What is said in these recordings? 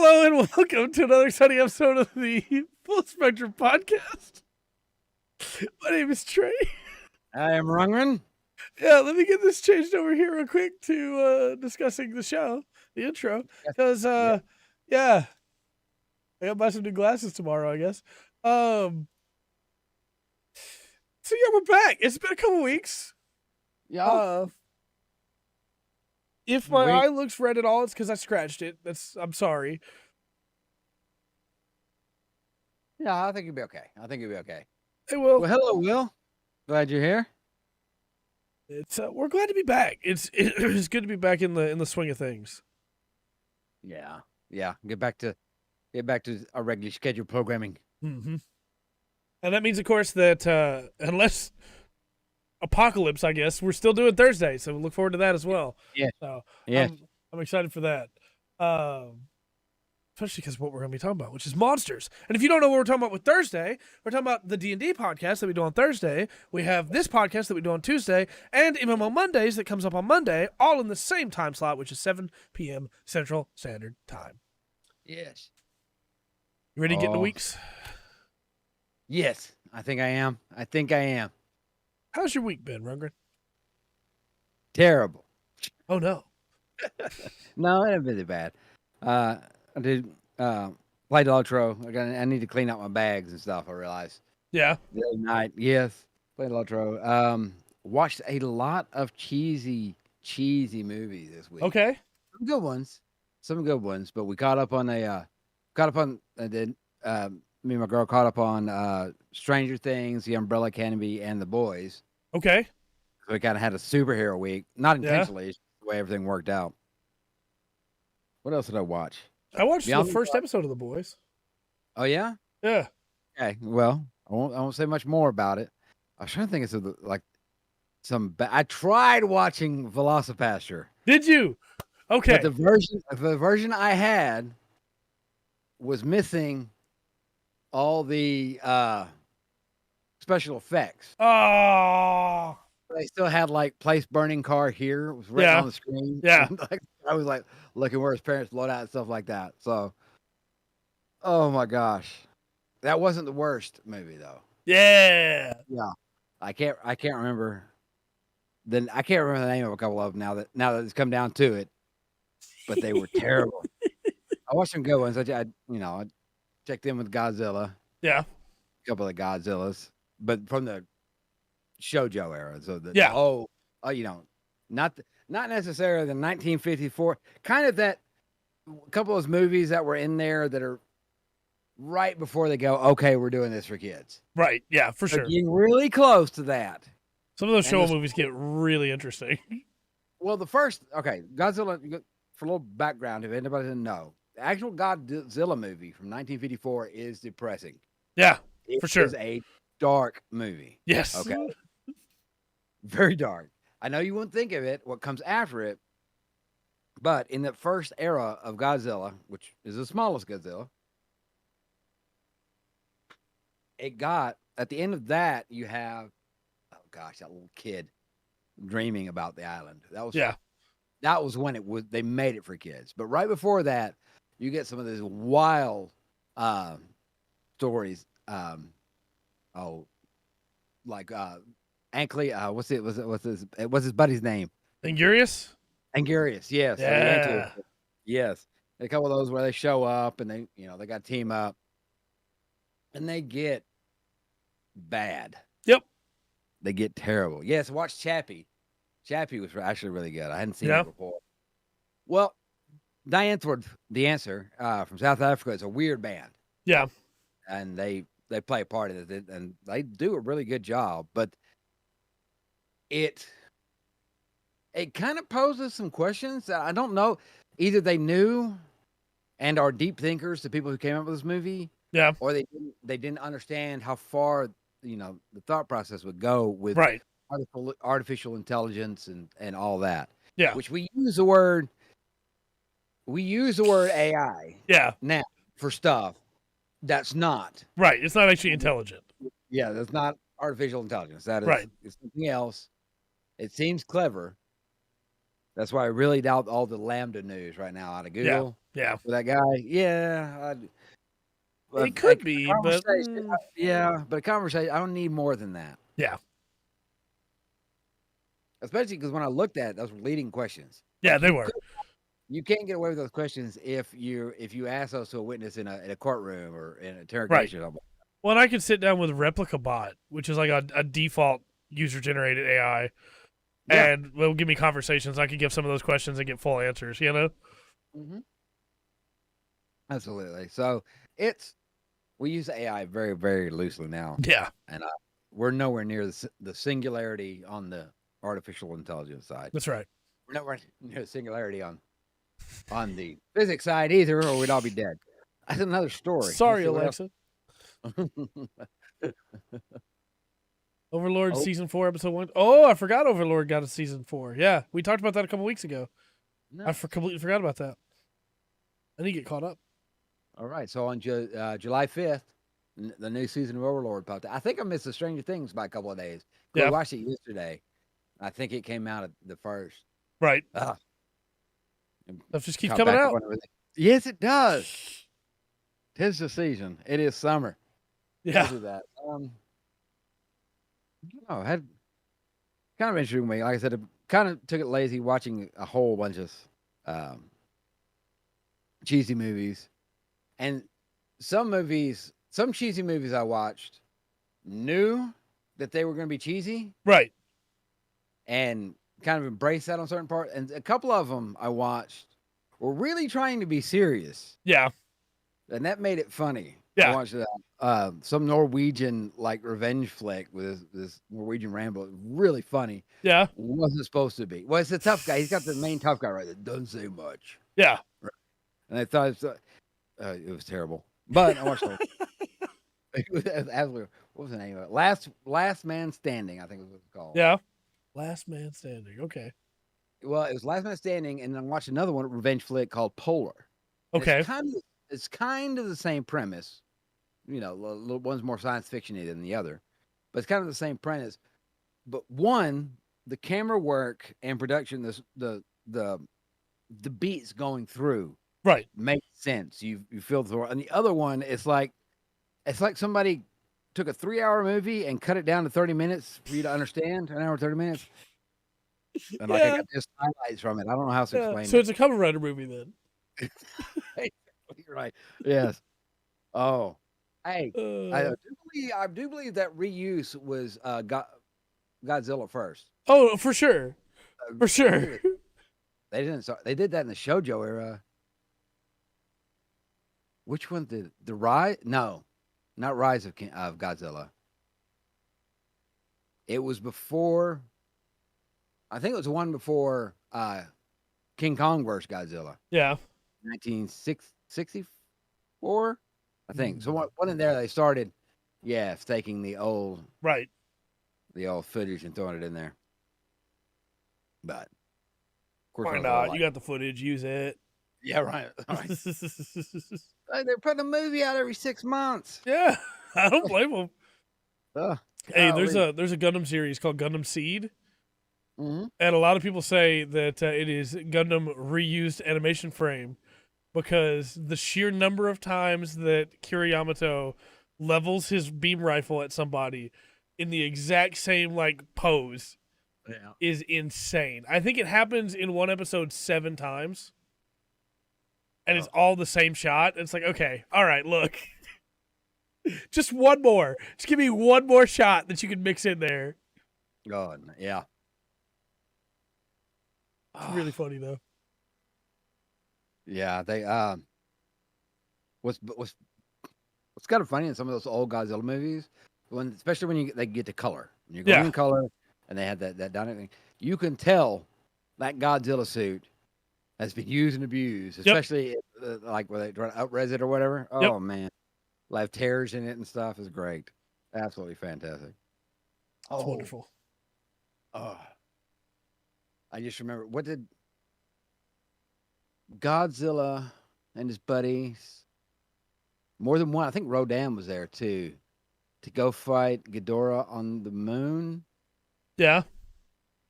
Hello and welcome to another exciting episode of the Full Spectrum Podcast. My name is Trey. I am Rungren. Yeah, let me get this changed over here real quick to discussing the show, the intro. Because, yeah, I gotta buy some new glasses tomorrow, I guess. So yeah, we're back. It's been a couple weeks. Yeah. If my eye looks red at all, it's because I scratched it. I'm sorry. Yeah, I think you'll be okay. Hey, Will. Well, hello, Will. Glad you're here. It's we're glad to be back. It's good to be back in the swing of things. Yeah. Get back to our regularly scheduled programming. Mm-hmm. And that means, of course, that unless Apocalypse, I guess, we're still doing Thursday, so we look forward to that as well. Yeah. So yeah, I'm excited for that. Especially because of what we're going to be talking about, which is monsters. And if you don't know what we're talking about with Thursday, we're talking about the D&D podcast that we do on Thursday. We have this podcast that we do on Tuesday, and MMO Mondays that comes up on Monday, all in the same time slot, which is 7 p.m. Central Standard Time. Yes. You ready to get in the weeks? Yes, I think I am. How's your week been, Rungren? Terrible. Oh, no. No, it ain't really bad. I did played Lotro. I need to clean out my bags and stuff, I realized. Yeah. The other night, yes. Played Lotro. Watched a lot of cheesy movies this week. Okay. Some good ones, but we caught up on me and my girl caught up on Stranger Things, The Umbrella Academy, and The Boys. Okay. So we kind of had a superhero week. Not intentionally, it's the way everything worked out. What else did I watch? I watched the first episode of The Boys. Oh, yeah? Yeah. Okay, well, I won't say much more about it. I was trying to think of I tried watching Velocipastor. Did you? Okay. But the version I had was missing all the special effects. Oh. They still had place burning car here. It was right on the screen. Yeah. I was looking where his parents blowed out and stuff like that. So, oh my gosh, that wasn't the worst movie though. Yeah. Yeah. I can't remember. I can't remember the name of a couple of them now that it's come down to it. But they were terrible. I watched some good ones. I checked in with Godzilla. Yeah. A couple of Godzillas, but from the Shoujo era. So not necessarily the 1954. Kind of that couple of those movies that were in there that are right before they go, okay, we're doing this for kids. Right. Yeah, for sure. Getting really close to that. Some of those Showa movies get really interesting. Well, Godzilla, for a little background, if anybody doesn't know, the actual Godzilla movie from 1954 is depressing. Yeah, for sure. It is a dark movie. Yes. Okay. Very dark. I know you wouldn't think of it, what comes after it, but in the first era of Godzilla, which is the smallest Godzilla, at the end of that, you have, oh gosh, that little kid dreaming about the island. That was when they made it for kids. But right before that, you get some of these wild stories. Ankley, what's his buddy's name? Angurius, yes. Yeah. Yes. A couple of those where they show up and they got to team up. And they get bad. Yep. They get terrible. Yes, watch Chappie. Chappie was actually really good. I hadn't seen it before. Well, Diane Thwart, The Answer, from South Africa, is a weird band. Yeah. And they play a part of it, and they do a really good job. But it kind of poses some questions that I don't know. Either they knew and are deep thinkers, the people who came up with this movie, or they didn't understand how far the thought process would go with artificial intelligence and all that. Yeah, which we use the word AI. Yeah, now for stuff that's not right. It's not actually intelligent. Yeah, that's not artificial intelligence. That is It's something else. It seems clever. That's why I really doubt all the Lambda news right now out of Google. Yeah. For that guy, yeah. It could be, but yeah, but a conversation. I don't need more than that. yeah. Especially because when I looked at it, those were leading questions. Yeah, Like they were. you can't get away with those questions if you ask those to a witness in a courtroom or in an Right. interrogation. Well, and I could sit down with Replica Bot, which is like a default user generated AI, Yeah. and will give me conversations. I could give some of those questions and get full answers, you know? Mm-hmm. Absolutely. So we use AI very, very loosely now, Yeah. and we're nowhere near the singularity on the artificial intelligence side. That's right. We're nowhere near the singularity on the physics side either, or we'd all be dead. That's another story. Sorry, Alexa. Overlord Oh. season 4, episode 1. Oh, I forgot Overlord got a season 4. Yeah, we talked about that a couple weeks ago. No. I completely forgot about that. I need to get caught up. All right, so on July 5th, the new season of Overlord popped out. I think I missed the Stranger Things by a couple of days. Yeah. I watched it yesterday. I think it came out at the first. Right. Stuff just keeps coming out. Yes, it does. 'Tis the season. It is summer. Yeah. Do that. I had kind of interesting me. Like I said, it kind of took it lazy watching a whole bunch of cheesy movies, and some cheesy movies I watched knew that they were going to be cheesy, Right. and kind of embraced that on certain parts. And a couple of them I watched were really trying to be serious. Yeah. And that made it funny. Yeah. I watched some Norwegian like revenge flick with this Norwegian Rambo. Really funny. Yeah. It wasn't supposed to be. Well, it's a tough guy. He's got the main tough guy right that doesn't say much. Yeah. Right. And I thought it was terrible. But I watched it was absolutely. What was the name of it? Last Man Standing, I think was what it's called. Yeah. Last Man Standing. Okay. Well, it was Last Man Standing, and then I watched another one, revenge flick called Polar. Okay. It's kind of the same premise. You know, one's more science fiction-y than the other, but it's kind of the same premise. But one, the camera work and production, the beats going through, right, makes sense. You feel the, and the other one, it's like somebody took a 3-hour movie and cut it down to 30 minutes for you to understand. An hour, 30 minutes. And like I got just highlights from it. I don't know how to explain it. So it's a cover writer movie then. You're right. Yes. Oh. Hey, I do believe that reuse was Godzilla first. Oh, for sure. For sure. They didn't start. They did that in the shoujo era. Which one did the Rise? No, not Rise of Godzilla. It was before. I think it was the one before King Kong vs. Godzilla. Yeah. 1964, I think. So one in there they started, taking the old footage and throwing it in there. But of course, why not? You got the footage. Use it. Yeah, right. They're putting a movie out every 6 months. Yeah, I don't blame them. Hey, there's a Gundam series called Gundam Seed. Mm-hmm. And a lot of people say that it is Gundam reused animation frame because the sheer number of times that Kira Yamato levels his beam rifle at somebody in the exact same pose is insane. I think it happens in one episode 7 times. And it's all the same shot. It's like, okay, all right, look. Just one more. Just give me one more shot that you can mix in there. God, yeah. It's really funny though. Yeah, they what's kind of funny in some of those old Godzilla movies, especially when they get to color. When you're going in color and they have that dynamic thing, you can tell that Godzilla suit has been used and abused, especially where they try to out-res it or whatever. Oh man. Live tears in it and stuff is great. Absolutely fantastic. It's wonderful. Oh. I just remember, what did Godzilla and his buddies, more than one, I think Rodan was there too, to go fight Ghidorah on the moon. Yeah.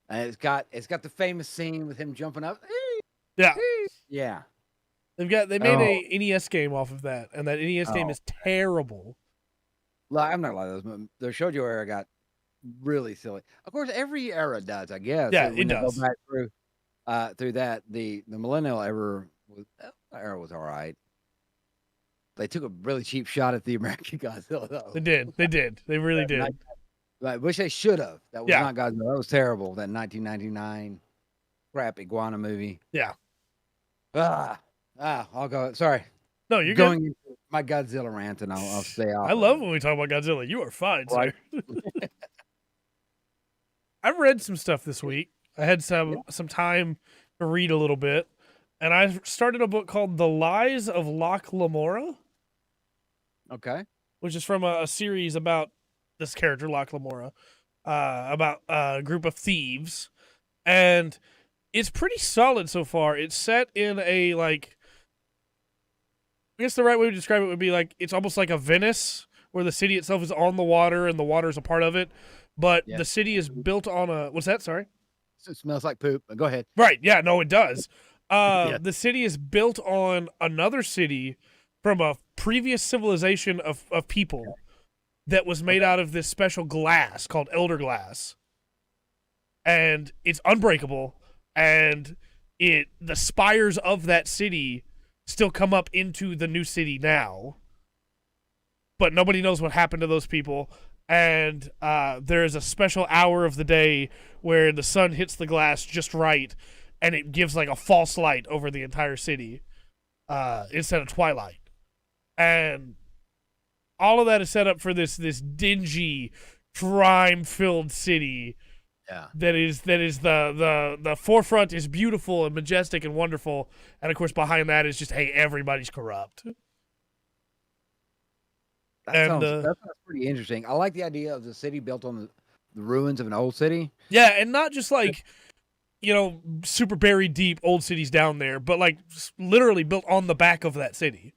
And it's got the famous scene with him jumping up. Yeah. Yeah. They made a NES game off of that, and that NES game is terrible. I'm not like those. The shoujo era got really silly. Of course, every era does, I guess. Yeah, when it they does. Go back through that, the millennial era was all right. They took a really cheap shot at the American Godzilla, though. They did. They really did. I wish they should have. That was Yeah. not Godzilla. That was terrible. That 1999 crap iguana movie. Yeah. I'll go. Sorry. No, you're going good. into my Godzilla rant, and I'll stay off. I love when we talk about Godzilla. You are fine, sir. I've read some stuff this week. I had some time to read a little bit, and I started a book called The Lies of Lokmora. Okay. Which is from a series about this character, Lokmora, about a group of thieves. And it's pretty solid so far. It's set in a, like, I guess the right way to describe it would be like, it's almost like a Venice, where the city itself is on the water and the water is a part of it. But the city is built on a, what's that? Sorry? It smells like poop. Go ahead. Right. Yeah, no, it does. The city is built on another city from a previous civilization of people that was made out of this special glass called elder glass. And it's unbreakable, and the spires of that city still come up into the new city now. But nobody knows what happened to those people. And there is a special hour of the day where the sun hits the glass just right, and it gives like a false light over the entire city instead of twilight. And all of that is set up for this dingy, crime-filled city. Yeah. That is the forefront is beautiful and majestic and wonderful, and of course behind that is just, hey, everybody's corrupt. That sounds pretty interesting. I like the idea of the city built on the ruins of an old city. Yeah, and not just like, super buried deep old cities down there, but like literally built on the back of that city.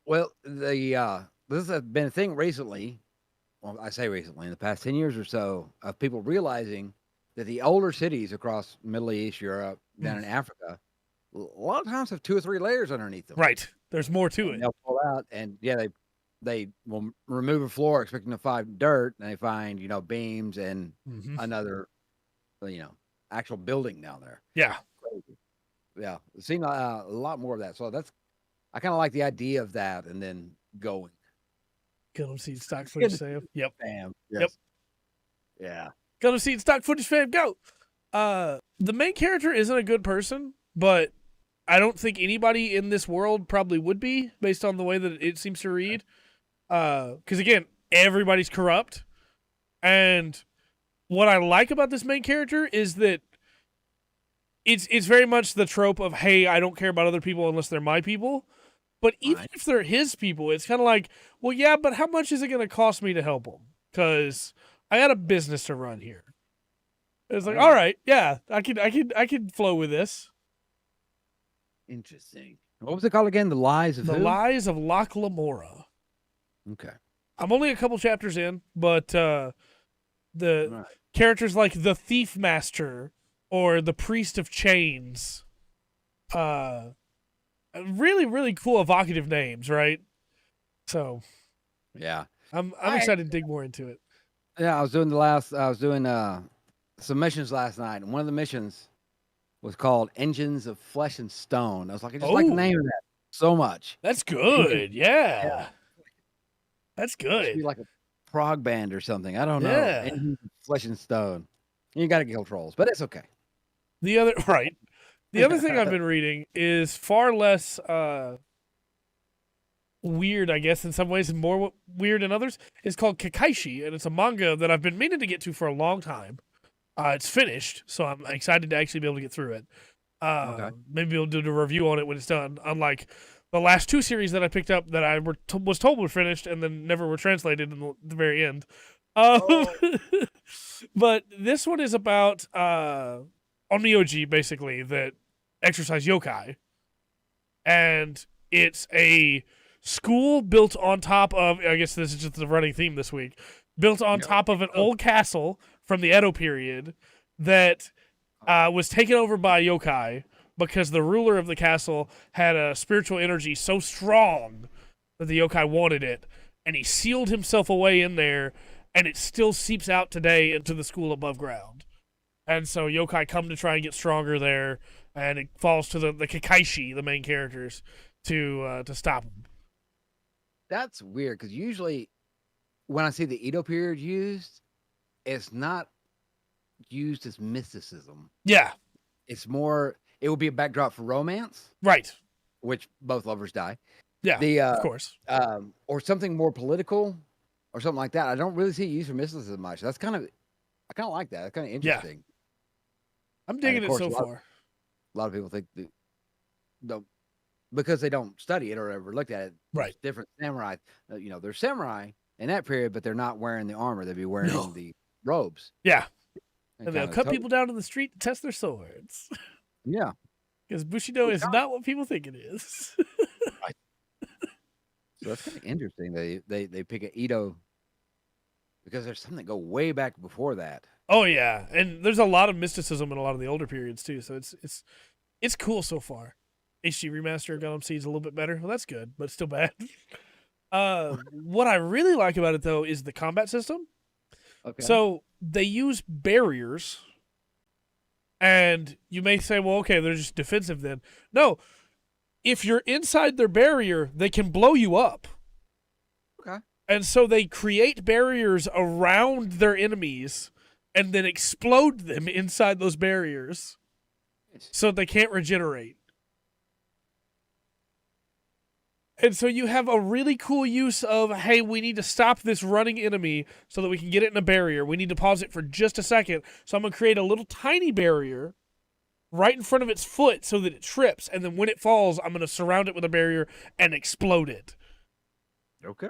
Well, this has been a thing recently. Well, I say recently, in the past 10 years or so, of people realizing that the older cities across Middle East, Europe, down in Africa, a lot of times have 2 or 3 layers underneath them. Right. There's more to it. They'll pull out, and they will remove a floor expecting to find dirt, and they find, beams and another, actual building down there. Yeah. Crazy. Yeah. I've seen a lot more of that. So I kind of like the idea of that, and then going. Got them seeing stock footage, Sam. Yep. Bam. Yes. Yep. Yeah. Got them seeing stock footage, fam. Go. The main character isn't a good person, but I don't think anybody in this world probably would be, based on the way that it seems to read. Because again, everybody's corrupt, and what I like about this main character is that it's very much the trope of, hey, I don't care about other people unless they're my people. But even if they're his people, it's kind of like, well, yeah, but how much is it going to cost me to help them? Because I got a business to run here. It's like, all right, yeah, I can flow with this. Interesting. What was it called again? The Lies of The Lies of Lokmora. Okay. I'm only a couple chapters in, but the characters like the Thief Master or the Priest of Chains, really, really cool, evocative names, right? So, yeah, I'm excited to dig more into it. Yeah, I was doing some missions last night, and one of the missions was called Engines of Flesh and Stone. I was like, I just like the name of that so much. That's good. Yeah. That's good. It be like a prog band or something. I don't know. Yeah. Engines of Flesh and Stone. You got to kill trolls, but it's okay. The other thing I've been reading is far less weird, I guess, in some ways, and more weird in others. It's called Kakashi, and it's a manga that I've been meaning to get to for a long time. It's finished, so I'm excited to actually be able to get through it. Maybe we'll do a review on it when it's done, unlike the last 2 series that I picked up that I was told were finished and then never were translated in the very end. But this one is about onmyoji, basically, that exercise yokai. And it's a school built on top of, I guess this is just the running theme this week, built on top of an old castle from the Edo period that was taken over by yokai because the ruler of the castle had a spiritual energy so strong that the yokai wanted it, and he sealed himself away in there, and it still seeps out today into the school above ground. And so yokai come to try and get stronger there, and it falls to the Kakashi, the main characters, to stop them. That's weird, because usually when I see the Edo period used, it's not used as mysticism. Yeah. It's more, it would be a backdrop for romance. Right. Which both lovers die. Yeah, of course. Or something more political or something like that. I don't really see it used for mysticism much. I kind of like that. That's kind of interesting. Yeah. I'm digging it so far. A lot of people think that because they don't study it or ever looked at it. Right. Different samurai, they're samurai in that period, but they're not wearing the armor. They'd be wearing the robes. Yeah. And they'll cut people down in the street to test their swords. Yeah. Because Bushido is not what people think it is. Right. So that's kind of interesting. They pick an Edo because there's something that go way back before that. Oh yeah, and there's a lot of mysticism in a lot of the older periods too. So it's cool so far. HD Remaster Gundam Seed's a little bit better. Well, that's good, but still bad. What I really like about it though is the combat system. Okay. So they use barriers, and you may say, well, okay, they're just defensive then. No, if you're inside their barrier, they can blow you up. Okay. And so they create barriers around their enemies and then explode them inside those barriers so they can't regenerate. And so you have a really cool use of, hey, we need to stop this running enemy so that we can get it in a barrier. We need to pause it for just a second. So I'm going to create a little tiny barrier right in front of its foot so that it trips. And then when it falls, I'm going to surround it with a barrier and explode it. Okay.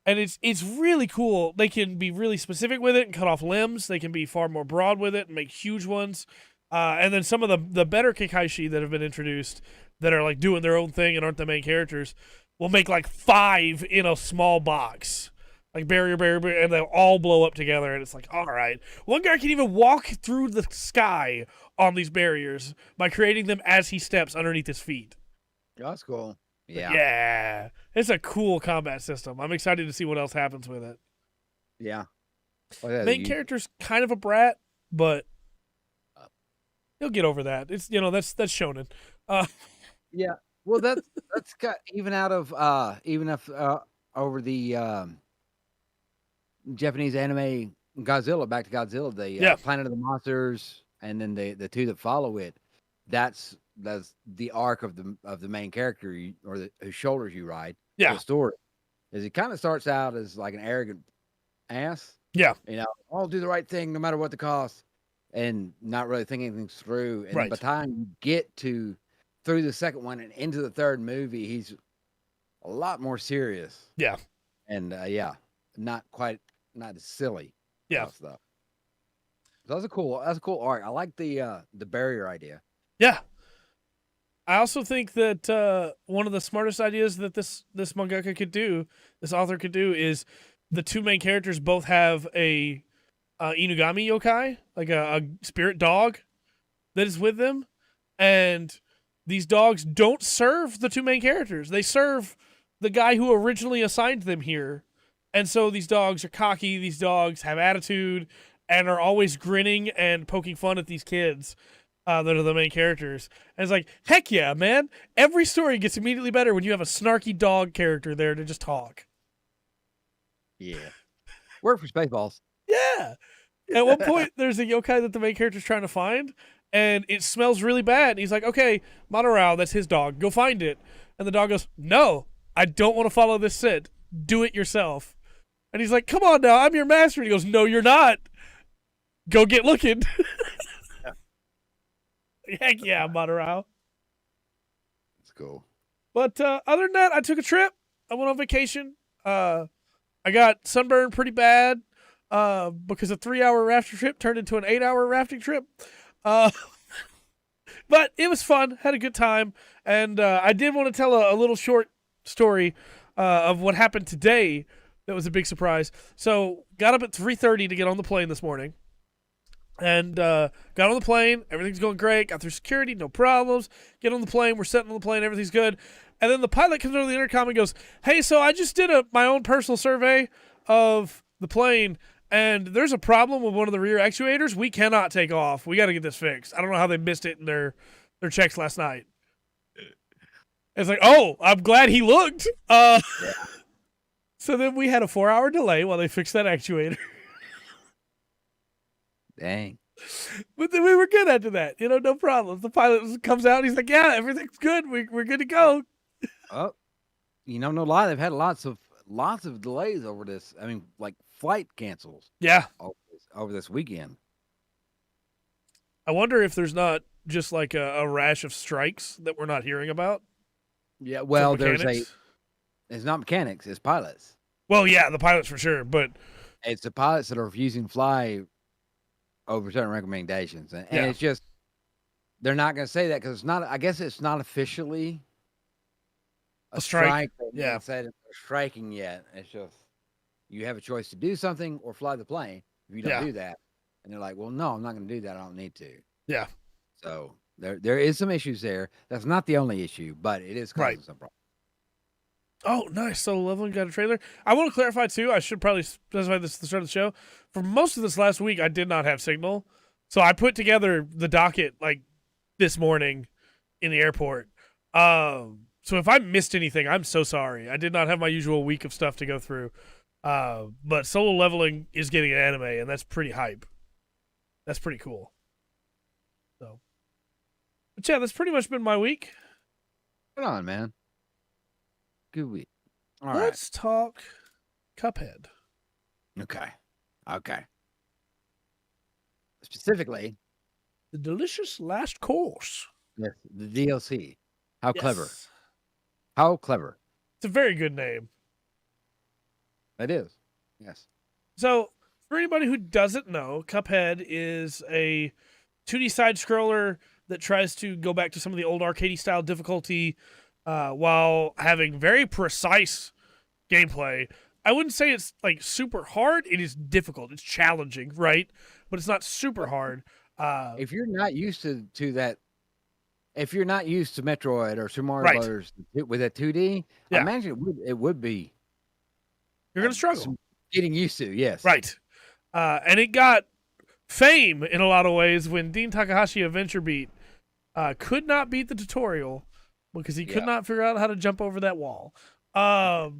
And it's really cool. They can be really specific with it and cut off limbs. They can be far more broad with it and make huge ones. And then some of the better Kakashi that have been introduced that are like doing their own thing and aren't the main characters will make like 5 in a small box. Like barrier, and they'll all blow up together. And it's like, all right. One guy can even walk through the sky on these barriers by creating them as he steps underneath his feet. That's cool. Yeah. Yeah. It's a cool combat system. I'm excited to see what else happens with it. Yeah. Oh, yeah, Main character's kind of a brat, but he'll get over that. It's that's shonen. Yeah. Well, that's got even if over the Japanese anime Godzilla, back to Godzilla, the Planet of the Monsters, and then the two that follow it. That's the arc of the main character whose shoulders you ride. Yeah. The story is it kind of starts out as like an arrogant ass. Yeah. I'll do the right thing no matter what the cost, and not really thinking things through. And by the time you get through the second one and into the third movie, he's a lot more serious. Yeah. And not as silly. Yeah. Stuff. So that's a cool arc. I like the barrier idea. Yeah. I also think that one of the smartest ideas that this mangaka could do, this author could do, is the two main characters both have a Inugami yokai, like a spirit dog that is with them, and these dogs don't serve the two main characters. They serve the guy who originally assigned them here. And so these dogs are cocky, these dogs have attitude, and are always grinning and poking fun at these kids that are the main characters. And it's like, heck yeah, man. Every story gets immediately better when you have a snarky dog character there to just talk. Yeah. Work for Spaceballs. Yeah. At one point, there's a yokai that the main character's trying to find, and it smells really bad. And he's like, okay, Madarao, that's his dog. Go find it. And the dog goes, no, I don't want to follow this scent. Do it yourself. And he's like, come on now, I'm your master. And he goes, no, you're not. Go get looking. Heck yeah, Madarao. That's cool. But other than that, I took a trip. I went on vacation. I got sunburned pretty bad because a 3-hour rafting trip turned into an 8-hour rafting trip. But it was fun. Had a good time. And I did want to tell a little short story of what happened today. That was a big surprise. So got up at 3:30 to get on the plane this morning. And got on the plane. Everything's going great. Got through security, no problems. Get on the plane. We're sitting on the plane. Everything's good. And then the pilot comes over the intercom and goes, "Hey, so I just did my own personal survey of the plane, and there's a problem with one of the rear actuators. We cannot take off. We got to get this fixed. I don't know how they missed it in their checks last night." It's like, oh, I'm glad he looked. So then we had a 4-hour delay while they fixed that actuator. Dang. But then we were good after that. No problem. The pilot comes out and he's like, "Yeah, everything's good. We're good to go." Oh, no lie. They've had lots of delays over this. I mean, like flight cancels. Yeah. Over this weekend. I wonder if there's not just like a rash of strikes that we're not hearing about. Yeah. Well, mechanics? It's not mechanics. It's pilots. Well, yeah, the pilots for sure, but It's the pilots that are refusing to fly over certain recommendations, and Yeah. it's just they're not going to say that because it's not. I guess it's not officially A strike. They Yeah. haven't said they're striking yet. It's just you have a choice to do something or fly the plane. If you don't Yeah. do that, and they're like, "Well, no, I'm not going to do that. I don't need to." Yeah. So there is some issues there. That's not the only issue, but it is causing Right. some problems. Oh, nice. So Leveling got a trailer. I want to clarify too. I should probably specify this at the start of the show. For most of this last week, I did not have signal, so I put together the docket like this morning in the airport. So if I missed anything, I'm so sorry. I did not have my usual week of stuff to go through. But Solo Leveling is getting an anime, and that's pretty hype. That's pretty cool. So, but yeah, that's pretty much been my week. Come on, man. Good week. All right. Let's talk Cuphead. Okay. Specifically, The Delicious Last Course. yes, the DLC. How Yes. clever. How clever. It's a very good name. It is. Yes. So, for anybody who doesn't know, Cuphead is a 2D side scroller that tries to go back to some of the old arcade style difficulty while having very precise gameplay. I wouldn't say it's like super hard. It is difficult. It's challenging, right? But it's not super hard. If you're not used to that, if you're not used to Metroid or Super Mario Right. Brothers with that 2D, Yeah. I imagine it would be You're going to struggle. some getting used to. Yes. Right. And it got fame in a lot of ways when Dean Takahashi of Venture Beat could not beat the tutorial because he could Yeah. not figure out how to jump over that wall. But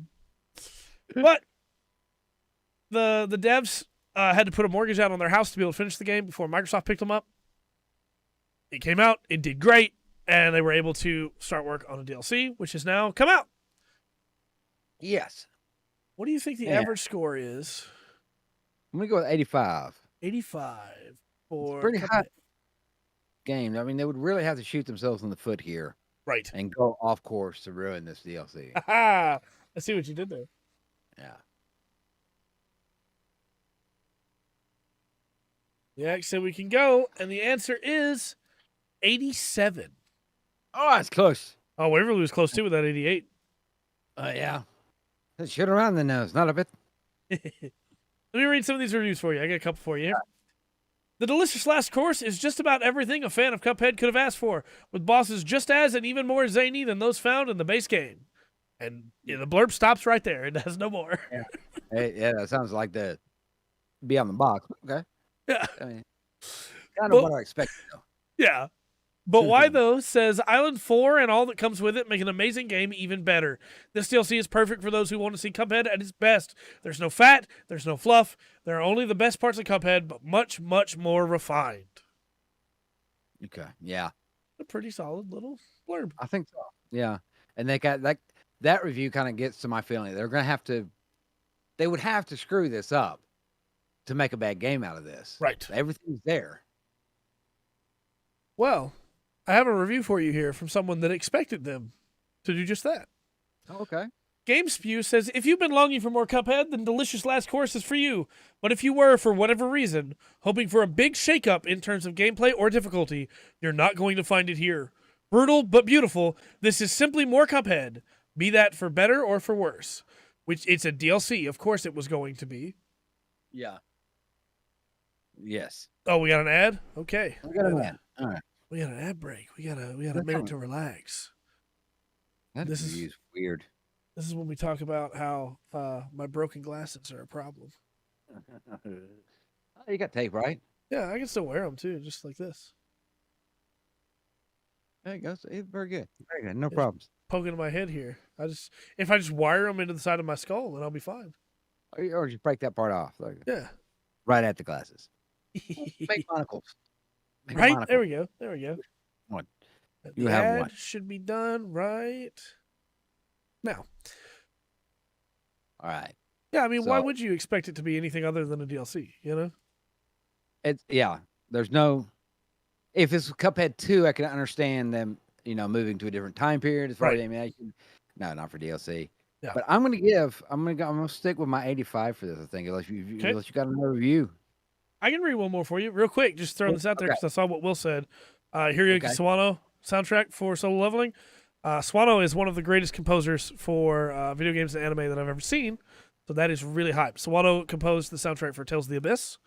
the devs had to put a mortgage out on their house to be able to finish the game before Microsoft picked them up. It came out, it did great, and they were able to start work on a DLC, which has now come out. Yes. What do you think the Yeah. average score is? I'm gonna go with 85. 85 for pretty Cuphead. high. Game. I mean, they would really have to shoot themselves in the foot here Right. and go off course to ruin this DLC. I see what you did there. Yeah. Yeah, so we can go, and the answer is 87. Oh, that's close. Oh, Waverly was close too with that 88. Yeah. That shit around the nose, not a bit. Let me read some of these reviews for you. I got a couple for you here. The Delicious Last Course is just about everything a fan of Cuphead could have asked for, with bosses just as and even more zany than those found in the base game. And yeah, the blurb stops right there. It has no more. Yeah, that sounds like the be on the box. Okay. Yeah. I mean, kind of Well- what I expected, though. Yeah. But why, though, says Island 4 and all that comes with it make an amazing game even better. This DLC is perfect for those who want to see Cuphead at its best. There's no fat, there's no fluff. There are only the best parts of Cuphead, but much, much more refined. Okay. Yeah. A pretty solid little blurb. I think so. Yeah. And they got that review kind of gets to my feeling. They would have to screw this up to make a bad game out of this. Right. Everything's there. Well, I have a review for you here from someone that expected them to do just that. Okay. GameSpew says, if you've been longing for more Cuphead, then Delicious Last Course is for you. But if you were, for whatever reason, hoping for a big shakeup in terms of gameplay or difficulty, you're not going to find it here. Brutal but beautiful, this is simply more Cuphead. Be that for better or for worse. Which it's a DLC, of course it was going to be. Yeah. Yes. Oh, we got an ad. Okay, We got an ad. All right. we got an ad break. We got a That's minute coming. to relax. That This review is is weird. this is when we talk about how my broken glasses are a problem. Oh, you got tape, right? Yeah, I can still wear them too, just like this. There you go. It's very good. Very good. No It's problems. poking in my head here. If I just wire them into the side of my skull, then I'll be fine. Or just break that part off. Like, Yeah. right at the glasses. Make monocles. Make a Right? monocle. There we go. There we go. One. The You have ad one. should be done right now. All right. Yeah, I mean, why So- would you expect it to be anything other than a DLC, you know? It's there's no if it's Cuphead 2, I can understand them, moving to a different time period as far as animation. No, not for DLC. Yeah. But I'm gonna stick with my 85 for this, I think, unless you got another review. I can read one more for you real quick. Just throwing this out there because I saw what Will said. Hiroyuki Sawano soundtrack for Solo Leveling. Sawano is one of the greatest composers for video games and anime that I've ever seen. So that is really hype. Sawano composed the soundtrack for Tales of the Abyss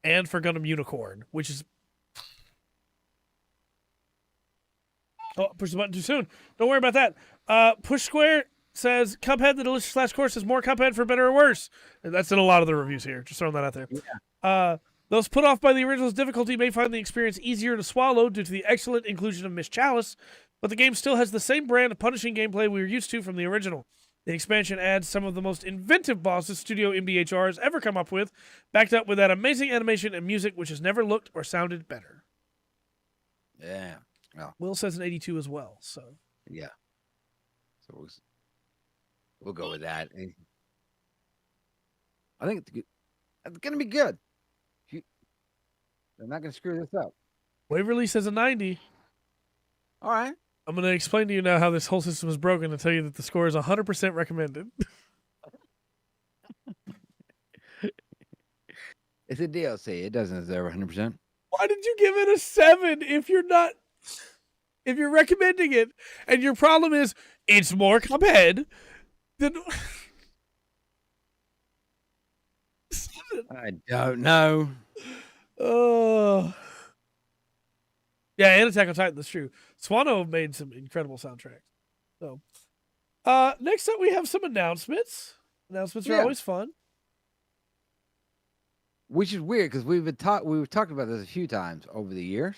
and for Gundam Unicorn, which is... Oh, push the button too soon. Don't worry about that. Push Square says, Cuphead, the delicious last course, is more Cuphead for better or worse. And that's in a lot of the reviews here. Just throwing that out there. Yeah. Those put off by the original's difficulty may find the experience easier to swallow due to the excellent inclusion of Miss Chalice, but the game still has the same brand of punishing gameplay we were used to from the original. The expansion adds some of the most inventive bosses Studio MBHR has ever come up with, backed up with that amazing animation and music which has never looked or sounded better. Yeah. Well, Will says an 82 as well, so... Yeah. So we'll go with that. I think it's going to be good. They're not going to screw this up. Waverly says a 90. All right. I'm going to explain to you now how this whole system is broken and tell you that the score is 100% recommended. It's a DLC. It doesn't deserve 100%. Why did you give it a 7 if you're recommending it and your problem is it's more Cuphead? Then I don't know. Oh. Yeah, and Attack on Titan, that's true. Swano made some incredible soundtracks. So, next up we have some announcements. Announcements are always fun. Which is weird because we've talked about this a few times over the years.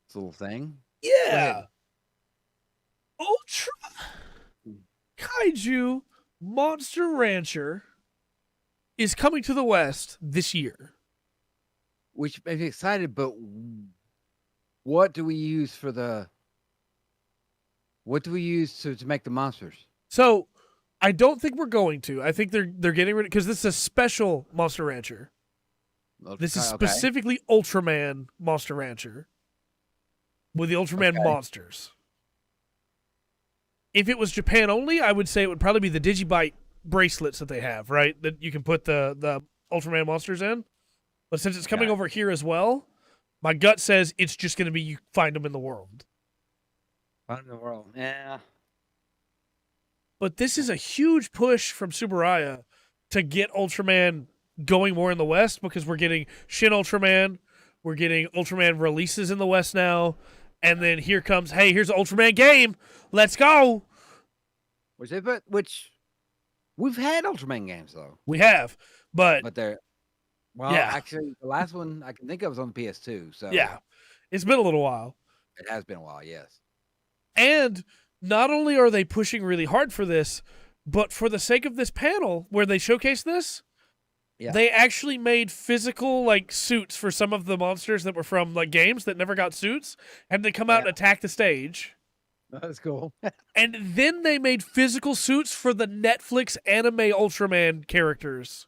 This little thing. Yeah. Ultra Kaiju Monster Rancher is coming to the West this year. Which makes me excited, but what do we use to make the monsters? So, I don't think we're going to. I think they're getting rid of, because this is a special Monster Rancher. This is specifically Ultraman Monster Rancher with the Ultraman monsters. If it was Japan only, I would say it would probably be the Digibyte bracelets that they have, right? That you can put the Ultraman monsters in. But since it's coming over here as well, my gut says it's just going to be you find them in the world. Find them in the world. Yeah. But this is a huge push from Subaraya to get Ultraman going more in the West because we're getting Shin Ultraman, we're getting Ultraman releases in the West now, and then here comes, hey, here's an Ultraman game, let's go. Which we've had Ultraman games though. We have, but they're actually the last one I can think of was on PS2. So yeah, it's been a little while. It has been a while, yes. And not only are they pushing really hard for this, but for the sake of this panel where they showcase this, they actually made physical suits for some of the monsters that were from games that never got suits, and they come out and attack the stage. That's cool. And then they made physical suits for the Netflix anime Ultraman characters.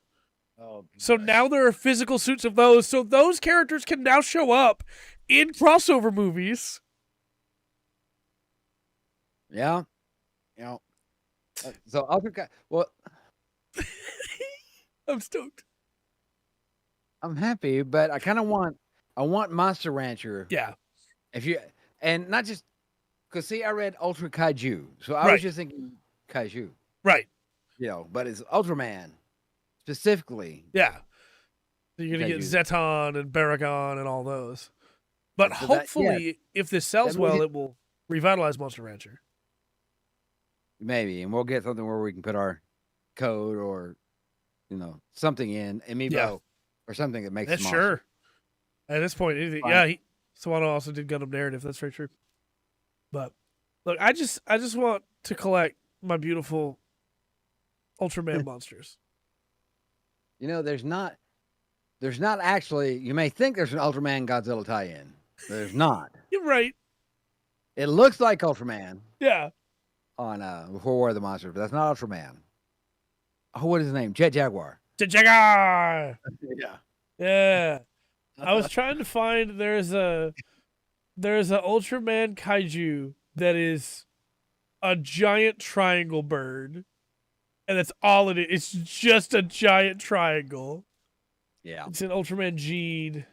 Oh, so now there are physical suits of those, so those characters can now show up in crossover movies. Yeah. So I'm stoked. I'm happy, but I kind of want Monster Rancher. Yeah. And not just because I read Ultra Kaiju, so I was just thinking Kaiju. Right. But it's Ultraman specifically. Yeah. So you're gonna get Kaiju. Zeton and Baragon and all those. But And so that, yeah, hopefully, if this sells that means well, it will revitalize Monster Rancher. maybe, and we'll get something where we can put our code or something in Amiibo Yeah. or something that makes That's the monster. sure. At this point, anything. Fine. Yeah, Sawano also did Gundam Narrative. That's very true. But look, I just want to collect my beautiful Ultraman monsters. There's not actually. You may think there's an Ultraman Godzilla tie-in. There's not. You're right. It looks like Ultraman Yeah. on Before War of the Monsters, but that's not Ultraman. Oh, what is his name? Jet Jaguar. Jagar. Yeah. Yeah. I was trying to find there's a Ultraman kaiju that is a giant triangle bird. And that's all it is. It's just a giant triangle. Yeah. It's an Ultraman G'd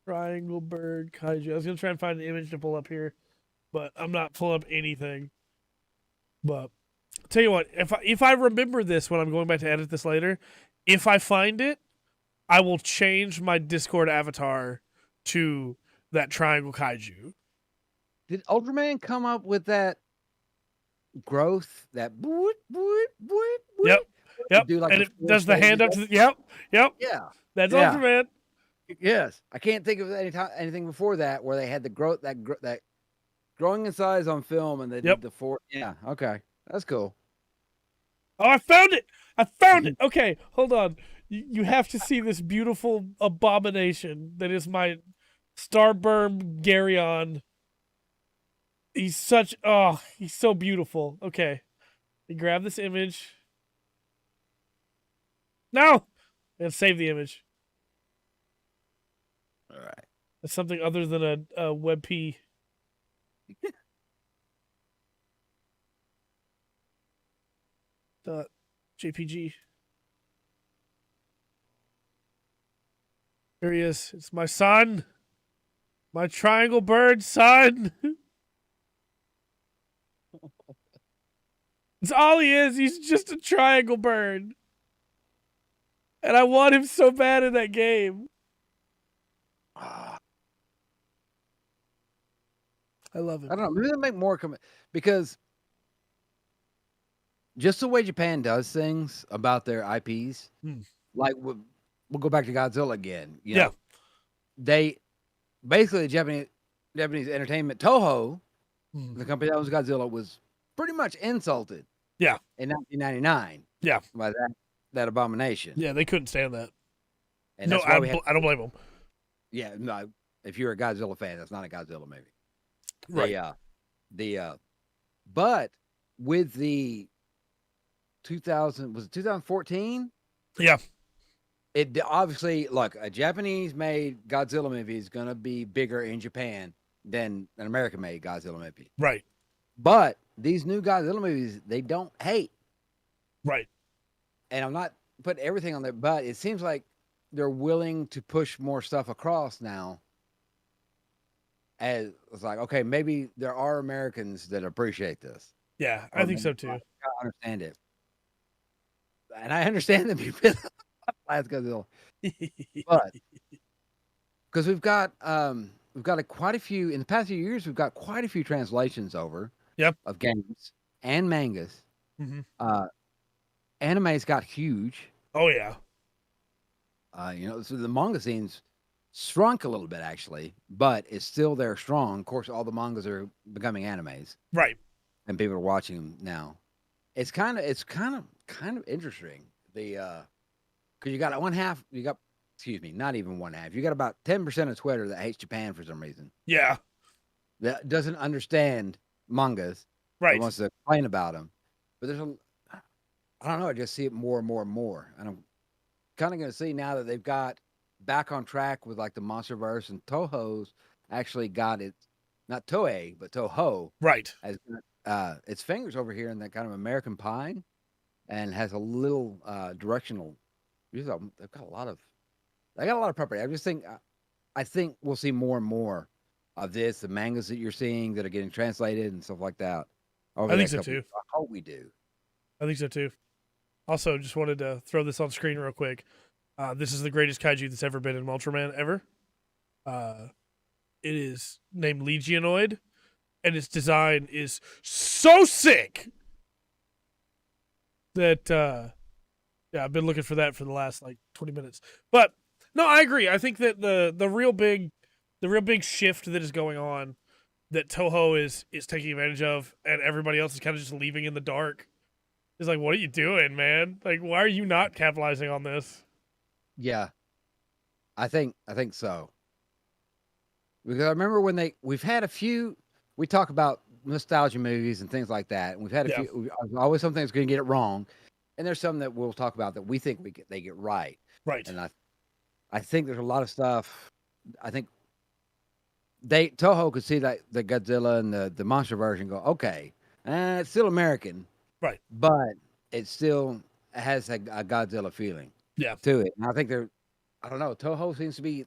triangle bird kaiju. I was gonna try and find an image to pull up here, but I'm not pulling up anything. But I'll tell you what, if I remember this when I'm going back to edit this later, if I find it, I will change my Discord avatar to that triangle kaiju. Did Ultraman come up with that growth? That boop, boop, boop, boop? Yep. Do like and a it does the four-stage hand up to the, yep. Yeah. That's Yeah. Ultraman. Yes. I can't think of anything before that where they had the growth that growing in size on film and they did the four. Yeah. Okay. That's cool. Oh, I found it. Okay, hold on. You have to see this beautiful abomination that is my Starburn Garyon. He's so beautiful. Okay. You grab this image. No! And save the image. All right. That's something other than a WebP. JPG. Here he is. It's my son. My triangle bird son. It's all he is. He's just a triangle bird. And I want him so bad in that game. I love it. I don't know. Maybe they'll make more because just the way Japan does things about their IPs, like we'll go back to Godzilla again. You know, they basically the Japanese entertainment Toho, the company that owns Godzilla, was pretty much insulted. Yeah. In 1999. Yeah. By that abomination. Yeah, they couldn't stand that. And no, I don't blame them. Yeah, no. If you're a Godzilla fan, that's not a Godzilla movie. Right. But with the 2014? Yeah. It obviously, look, a Japanese-made Godzilla movie is going to be bigger in Japan than an American-made Godzilla movie. Right. But these new Godzilla movies, they don't hate. Right. And I'm not putting everything on there, but it seems like they're willing to push more stuff across now. As it's like, okay, maybe there are Americans that appreciate this. Yeah, I think so too. I understand it. And I understand that people Last Godzilla. But because we've got quite a few in the past few years, we've got quite a few translations over of games and mangas. Anime's got huge. Oh yeah. So the manga scene's shrunk a little bit actually, but it's still there strong. Of course, all the mangas are becoming animes. Right. And people are watching them now. It's kind of interesting. Because you got not even one half. You got about 10% of Twitter that hates Japan for some reason. Yeah. That doesn't understand mangas. Right. Wants to complain about them. But I don't know. I just see it more and more and more. And I'm kind of going to see now that they've got back on track with like the Monsterverse, and Toho's actually got it, not Toei, but Toho. Right. Has its fingers over here in that kind of American Pie, and has a little directional. They've got a lot of property. I think we'll see more and more of this, the mangas that you're seeing that are getting translated and stuff like that. I think so too. I hope we do. I think so too. Also, just wanted to throw this on screen real quick. This is the greatest kaiju that's ever been in Ultraman ever. It is named Legionoid, and its design is so sick that I've been looking for that for the last like 20 minutes. But no, I agree. I think that the real big shift that is going on, that Toho is taking advantage of, and everybody else is kind of just leaving in the dark, is like, what are you doing, man? Like, why are you not capitalizing on this? Yeah, I think so. Because I remember when we've had a few. We talk about nostalgia movies and things like that, and we've had a few. Always something that's going to get it wrong, and there's some that we'll talk about that we think they get right. Right. And I think there's a lot of stuff. I think Toho could see that the Godzilla and the monster version go, okay, it's still American, right, but it still has a Godzilla feeling, to it. And I think I don't know, Toho seems to be,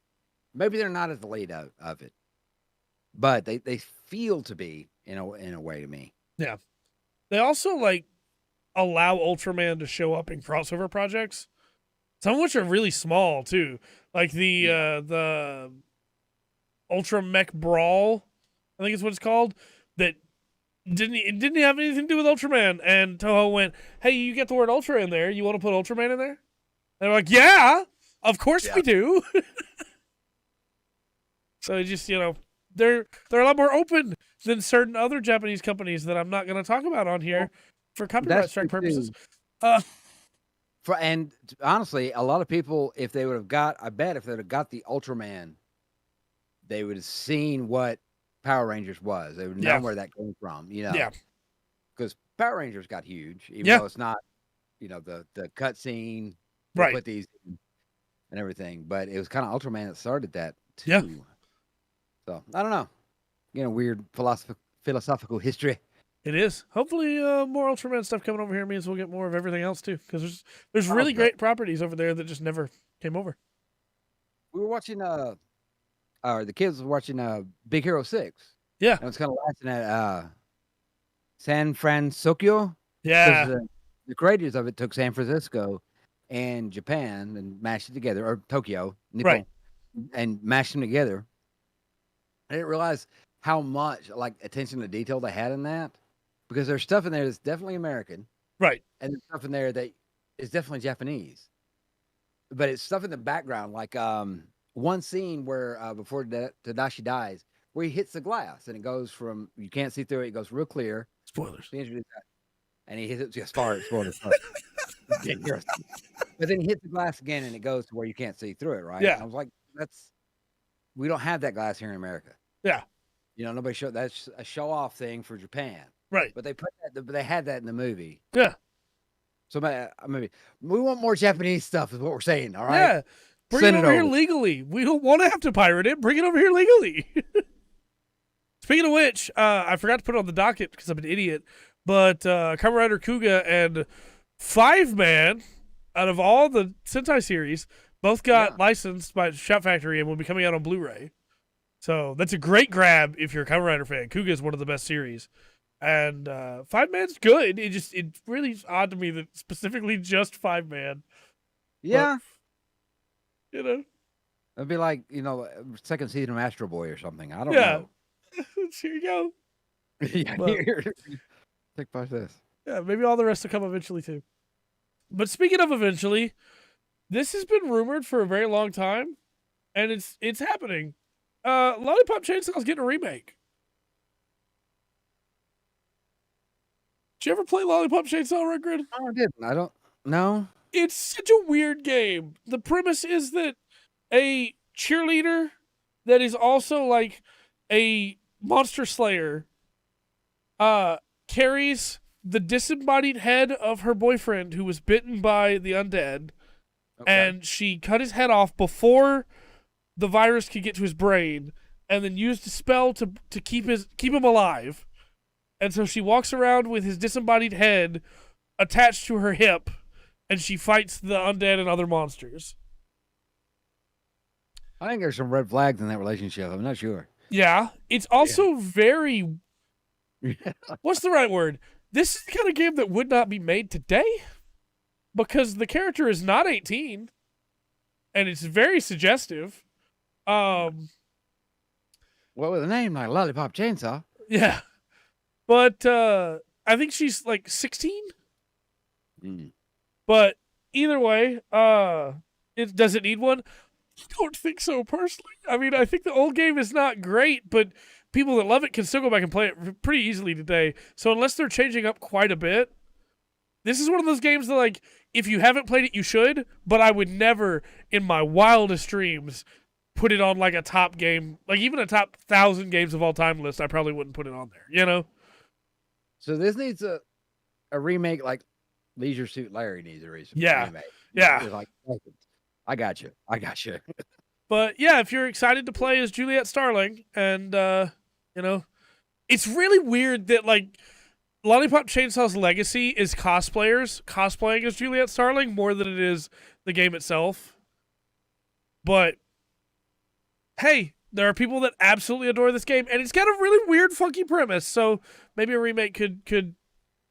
maybe they're not at the lead of it, but they feel to be in a way to me. Yeah, they also like allow Ultraman to show up in crossover projects, some of which are really small too, like the Ultra Mech Brawl, I think is what it's called, that didn't have anything to do with Ultraman, and Toho went, hey, you get the word Ultra in there, you want to put Ultraman in there? And they're like, yeah, of course we do. So just, they're a lot more open than certain other Japanese companies that I'm not going to talk about on here for copyright strike purposes. And honestly, a lot of people, if they would have got the Ultraman, they would have seen what Power Rangers was. They would know where that came from, Yeah. Because Power Rangers got huge, even though it's not, the cutscene, right, with these and everything. But it was kind of Ultraman that started that too. Yeah. So I don't know. Weird philosophical history. It is. Hopefully, more Ultraman stuff coming over here means we'll get more of everything else too. Because there's really great properties over there that just never came over. We were watching the kids were watching Big Hero 6. Yeah. And it was kind of lasting at San Francisco. Yeah. The creators of it took San Francisco and Japan and mashed it together, or Tokyo, Nippon, right, and mashed them together. I didn't realize how much attention to detail they had in that, because there's stuff in there that's definitely American, right, and there's stuff in there that is definitely Japanese, but it's stuff in the background, like one scene where before Tadashi dies, where he hits the glass and it goes from, you can't see through it, it goes real clear. Spoilers. And he hits it just far. Spoilers. But then he hits the glass again and it goes to where you can't see through it, right? Yeah. And I was like, we don't have that glass here in America. Yeah. Nobody showed, that's a show off thing for Japan. Right. But they had that in the movie. Yeah. So maybe we want more Japanese stuff, is what we're saying. All right. Yeah. Bring it over here legally. We don't want to have to pirate it. Bring it over here legally. Speaking of which, I forgot to put it on the docket because I'm an idiot, but Kamen Rider Kuga and 5-Man, out of all the Sentai series, both got licensed by Shout Factory and will be coming out on Blu-ray. So that's a great grab if you're a Kamen Rider fan. Kuga is one of the best series. And 5-Man's good. It's really odd to me that specifically just 5-Man. Yeah. But, it'd be like, second season of Astro Boy or something. I don't know. Here you go. Yeah, take part this. Yeah, maybe all the rest will come eventually too. But speaking of eventually, this has been rumored for a very long time, and it's happening. Lollipop Chainsaw is getting a remake. Did you ever play Lollipop Chainsaw, Redgrid? No, I didn't. I don't know. It's such a weird game. The premise is that a cheerleader that is also like a monster slayer carries the disembodied head of her boyfriend who was bitten by the undead, and she cut his head off before the virus could get to his brain, and then used a spell to keep him alive. And so she walks around with his disembodied head attached to her hip, and she fights the undead and other monsters. I think there's some red flags in that relationship. I'm not sure. Yeah. It's also very... What's the right word? This is the kind of game that would not be made today, because the character is not 18. and it's very suggestive. What was the name? Like Lollipop Chainsaw. Yeah, but I think she's like 16. Mm. But either way, does it need one? I don't think so personally. I mean, I think the old game is not great, but people that love it can still go back and play it pretty easily today. So unless they're changing up quite a bit, this is one of those games that, like, if you haven't played it, you should. But I would never, in my wildest dreams, put it on like a top game, like even a top 1,000 games of all time list. I probably wouldn't put it on there. You know? So this needs a remake, like Leisure Suit Larry needs a remake. Yeah. It's like, I got you. But yeah, if you're excited to play as Juliet Starling, and you know, it's really weird that like Lollipop Chainsaw's legacy is cosplayers cosplaying as Juliet Starling more than it is the game itself. But hey, there are people that absolutely adore this game, and it's got a really weird, funky premise. So maybe a remake could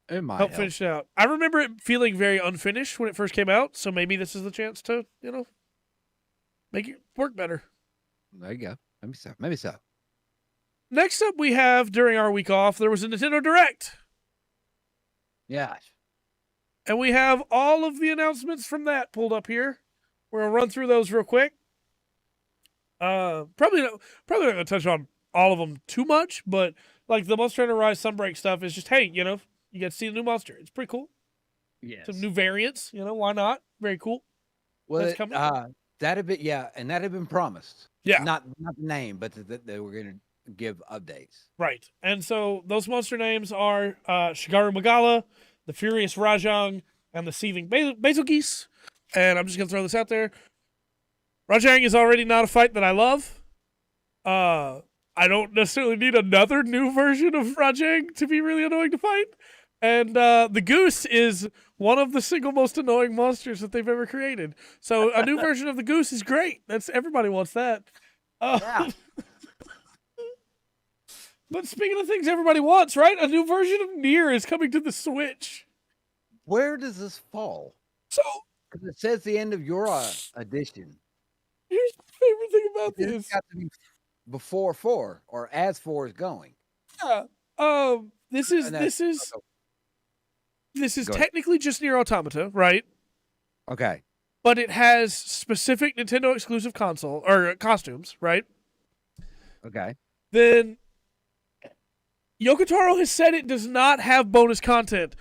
help finish it out. I remember it feeling very unfinished when it first came out, so maybe this is the chance to, make it work better. There you go. Maybe so. Next up, we have, during our week off, there was a Nintendo Direct. Yeah. And we have all of the announcements from that pulled up here. We're going to run through those real quick. Probably not going to touch on all of them too much, but like the Monster Hunter Rise Sunbreak stuff is just, hey, you get to see a new monster. It's pretty cool. Yes. Some new variants, why not? Very cool. Well, that's coming. That had been, and that had been promised. Yeah. Not the name, but that they were going to give updates. Right. And so those monster names are Shigaru Magala, the Furious Rajang, and the Seething Basil Geese. And I'm just going to throw this out there. Rajang is already not a fight that I love. I don't necessarily need another new version of Rajang to be really annoying to fight. And the Goose is one of the single most annoying monsters that they've ever created. So a new version of the Goose is great. Everybody wants that. Yeah. But speaking of things everybody wants, right? A new version of Nier is coming to the Switch. Where does this fall? So, because it says the end of your edition. Here's my favorite thing about this. It's got to be before 4 or as 4 is going. Yeah. This is technically just Nier Automata, right? Okay. But it has specific Nintendo exclusive console or costumes, right? Okay. Then Yoko Taro has said it does not have bonus content,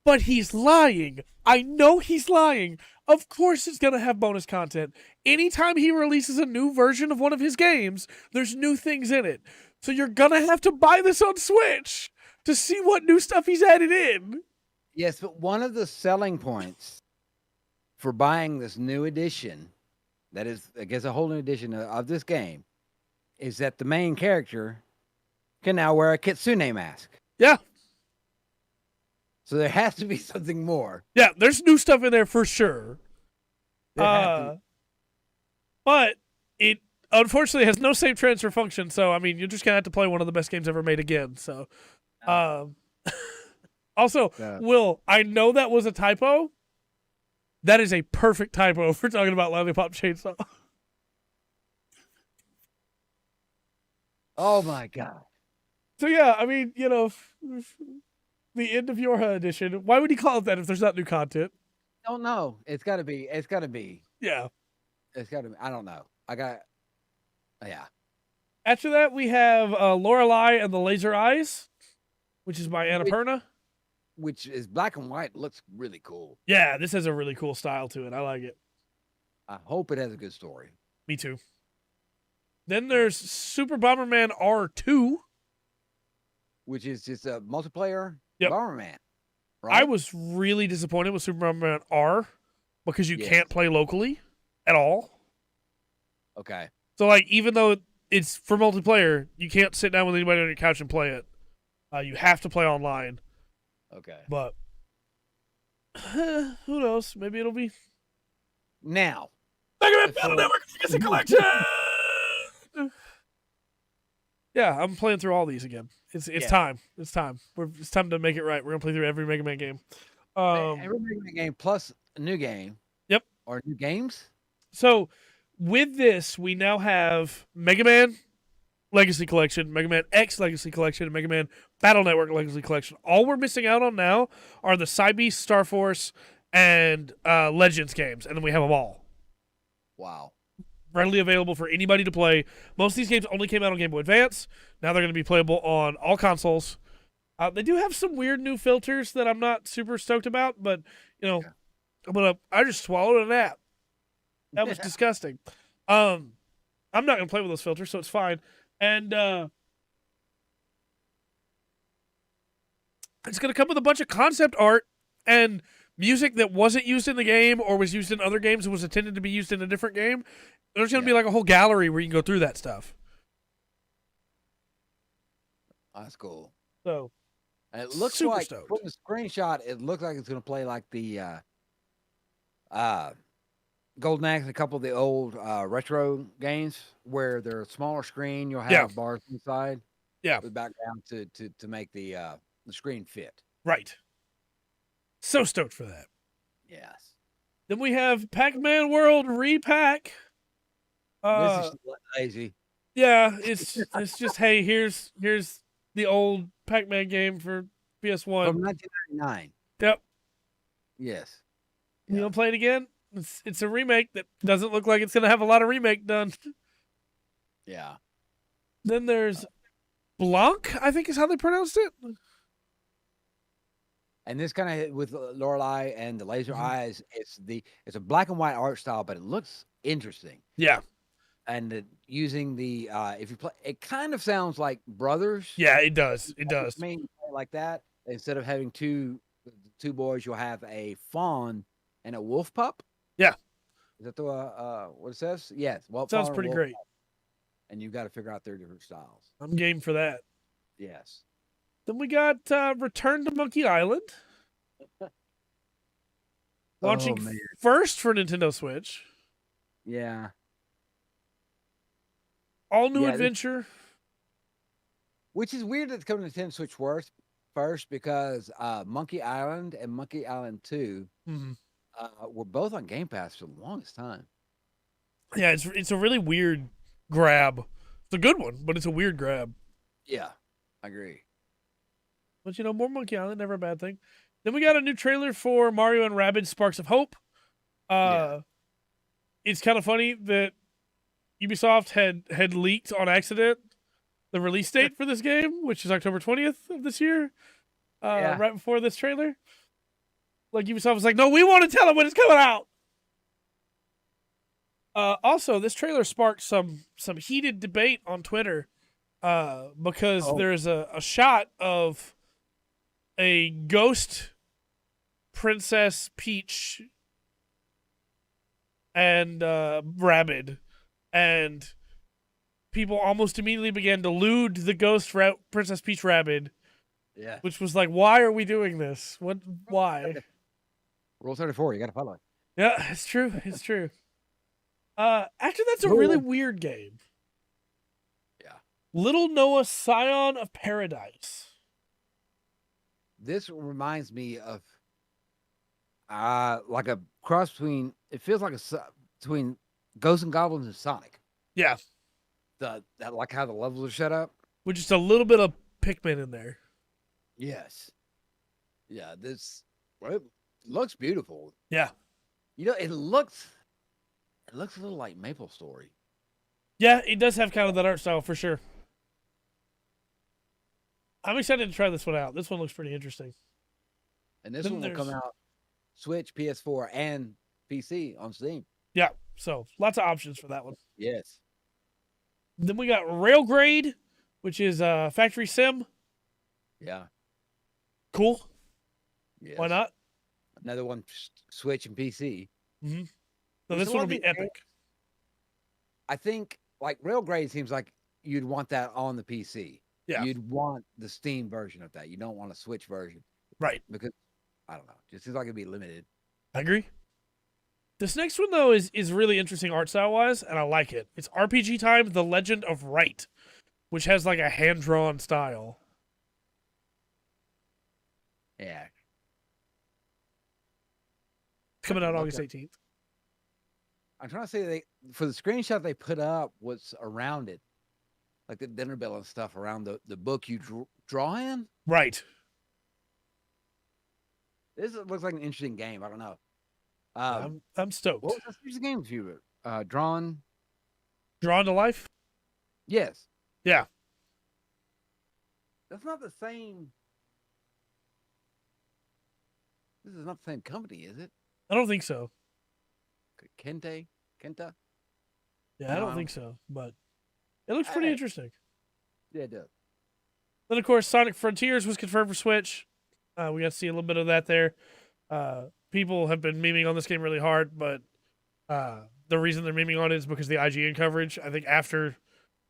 but he's lying. I know he's lying. Of course it's going to have bonus content. Anytime he releases a new version of one of his games, there's new things in it. So you're going to have to buy this on Switch to see what new stuff he's added in. Yes, but one of the selling points for buying this new edition, that is, I guess, a whole new edition of this game, is that the main character can now wear a Kitsune mask. Yeah. So there has to be something more. Yeah, there's new stuff in there for sure. But it unfortunately has no save transfer function, so I mean you're just gonna have to play one of the best games ever made again. So also, Will, I know that was a typo. That is a perfect typo for talking about Lollipop Chainsaw. Oh my god. So yeah, I mean, the end of your edition. Why would he call it that if there's not new content? I don't know. It's gotta be. Yeah. It's gotta be. I don't know. Yeah. After that, we have Lorelei and the Laser Eyes, which is by Annapurna. Which is black and white. Looks really cool. Yeah, this has a really cool style to it. I like it. I hope it has a good story. Me too. Then there's Super Bomberman R2. Which is just a multiplayer Yep. Bomberman. Right? I was really disappointed with Super Bomberman R because you can't play locally at all. Okay. So, like, even though it's for multiplayer, you can't sit down with anybody on your couch and play it. You have to play online. Okay. But who knows? Maybe it'll be now. Mega Man Battle Network Legacy Collection. Yeah, I'm playing through all these again. It's time. It's time. It's time to make it right. We're gonna play through every Mega Man game. Every Mega Man game plus a new game. Yep. Or new games. So with this, we now have Mega Man Legacy Collection, Mega Man X Legacy Collection, and Mega Man Battle Network Legacy Collection. All we're missing out on now are the Cybeast, Star Force, and Legends games, and then we have them all. Wow. Readily available for anybody to play. Most of these games only came out on Game Boy Advance. Now they're going to be playable on all consoles. They do have some weird new filters that I'm not super stoked about, but I just swallowed a gnat. That was disgusting. I'm not gonna play with those filters, so it's fine. And it's gonna come with a bunch of concept art and music that wasn't used in the game or was used in other games and was intended to be used in a different game. There's gonna be like a whole gallery where you can go through that stuff. That's cool. So and it looks super like stoked. from the screenshot, it looks like it's gonna play like the Golden Axe and a couple of the old retro games where they're a smaller screen. You'll have bars inside. Yeah. With background to make the screen fit. Right. So stoked for that. Yes. Then we have Pac-Man World Repack. This is lazy. Yeah, it's just hey, here's the old Pac-Man game for PS1 from 1999. Yep. Yes. You want to play it again? It's a remake that doesn't look like it's going to have a lot of remake done. Yeah. Then there's Blanc, I think is how they pronounced it. And this kind of with Lorelei and the laser eyes, it's a black and white art style, but it looks interesting. Yeah. And using the if you play, it kind of sounds like Brothers. Yeah, it does. It does. I mean, like that. Instead of having two boys, you'll have a fawn and a wolf pup. Yeah. Is that the what it says? Yes. Well, sounds pretty great. Pup. And you got to figure out their different styles. I'm game for that. Yes. Then we got Return to Monkey Island. Launching first for Nintendo Switch. Yeah. All new adventure. Which is weird that it's coming to Nintendo Switch first because Monkey Island and Monkey Island 2 were both on Gamepass for the longest time. Yeah, it's a really weird grab. It's a good one, but it's a weird grab. Yeah, I agree. But more Monkey Island, never a bad thing. Then we got a new trailer for Mario and Rabbids Sparks of Hope. It's kind of funny that Ubisoft had leaked on accident the release date for this game, which is October 20th of this year, right before this trailer. Like Ubisoft was like, no, we want to tell them when it's coming out. Also, this trailer sparked some heated debate on Twitter because there's a shot of a ghost Princess Peach and Rabbid, and people almost immediately began to lewd the ghost Princess Peach Rabbid. Yeah. Which was like, why are we doing this? Why? Rule 34, you got to follow it. Yeah, it's true. It's true. Actually, that's a really weird game. Yeah. Little Noah Scion of Paradise. This reminds me of like a cross between, it feels like between Ghosts and Goblins and Sonic. Yeah. That like how the levels are set up. With just a little bit of Pikmin in there. Yes. Yeah, it looks beautiful. Yeah. It looks a little like Maple Story. Yeah, it does have kind of that art style for sure. I'm excited to try this one out. This one looks pretty interesting. And this one will come out Switch, PS4, and PC on Steam. Yeah, so lots of options for that one. Yes. Then we got Railgrade, which is Factory Sim. Yeah. Cool. Yes. Why not? Another one, Switch and PC. Mm-hmm. So this one will be epic. I think, like, Railgrade seems like you'd want that on the PC. Yeah. You'd want the Steam version of that. You don't want a Switch version. Right. Because, I don't know, it just seems like it'd be limited. I agree. This next one, though, is really interesting art style-wise, and I like it. It's RPG Time, The Legend of Right, which has, like, a hand-drawn style. Yeah. Coming out August 18th. I'm trying to say for the screenshot they put up, what's around it, like the dinner bell and stuff around the book you draw in. Right. This looks like an interesting game. I don't know. I'm stoked. What was the series of games you were drawn? Drawn to life? Yes. Yeah. That's not the same. This is not the same company, is it? I don't think so. Kenta? Yeah, I don't think so, but it looks pretty interesting. Yeah, it does. Then, of course, Sonic Frontiers was confirmed for Switch. We got to see a little bit of that there. People have been memeing on this game really hard, but the reason they're memeing on it is because of the IGN coverage. I think after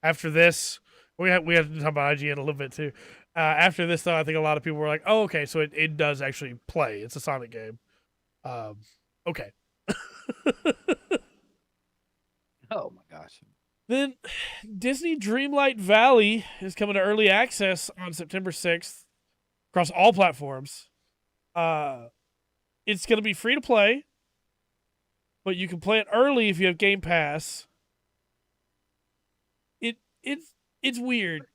this, we had to talk about IGN a little bit too. After this, though, I think a lot of people were like, "Oh, okay, so it does actually play. It's a Sonic game." Okay. Oh my gosh. Then Disney Dreamlight Valley is coming to early access on September 6th across all platforms. It's going to be free to play, but you can play it early if you have Gamepass. It's weird.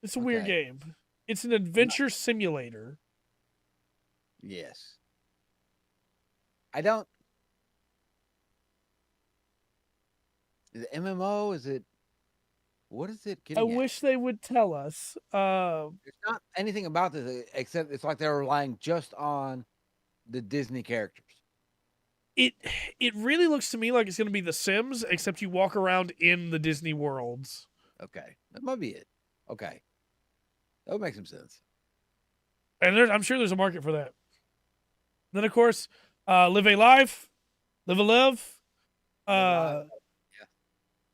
It's a weird game. It's an adventure simulator. Yes. I don't. Is it MMO? Is it? What is it getting at? Wish they would tell us. It's not anything about this except it's like they're relying just on the Disney characters. It really looks to me like it's going to be The Sims, except you walk around in the Disney worlds. Okay, that might be it. Okay, that would make some sense. And I'm sure there's a market for that. Then, of course, Live a Live, Live a Live.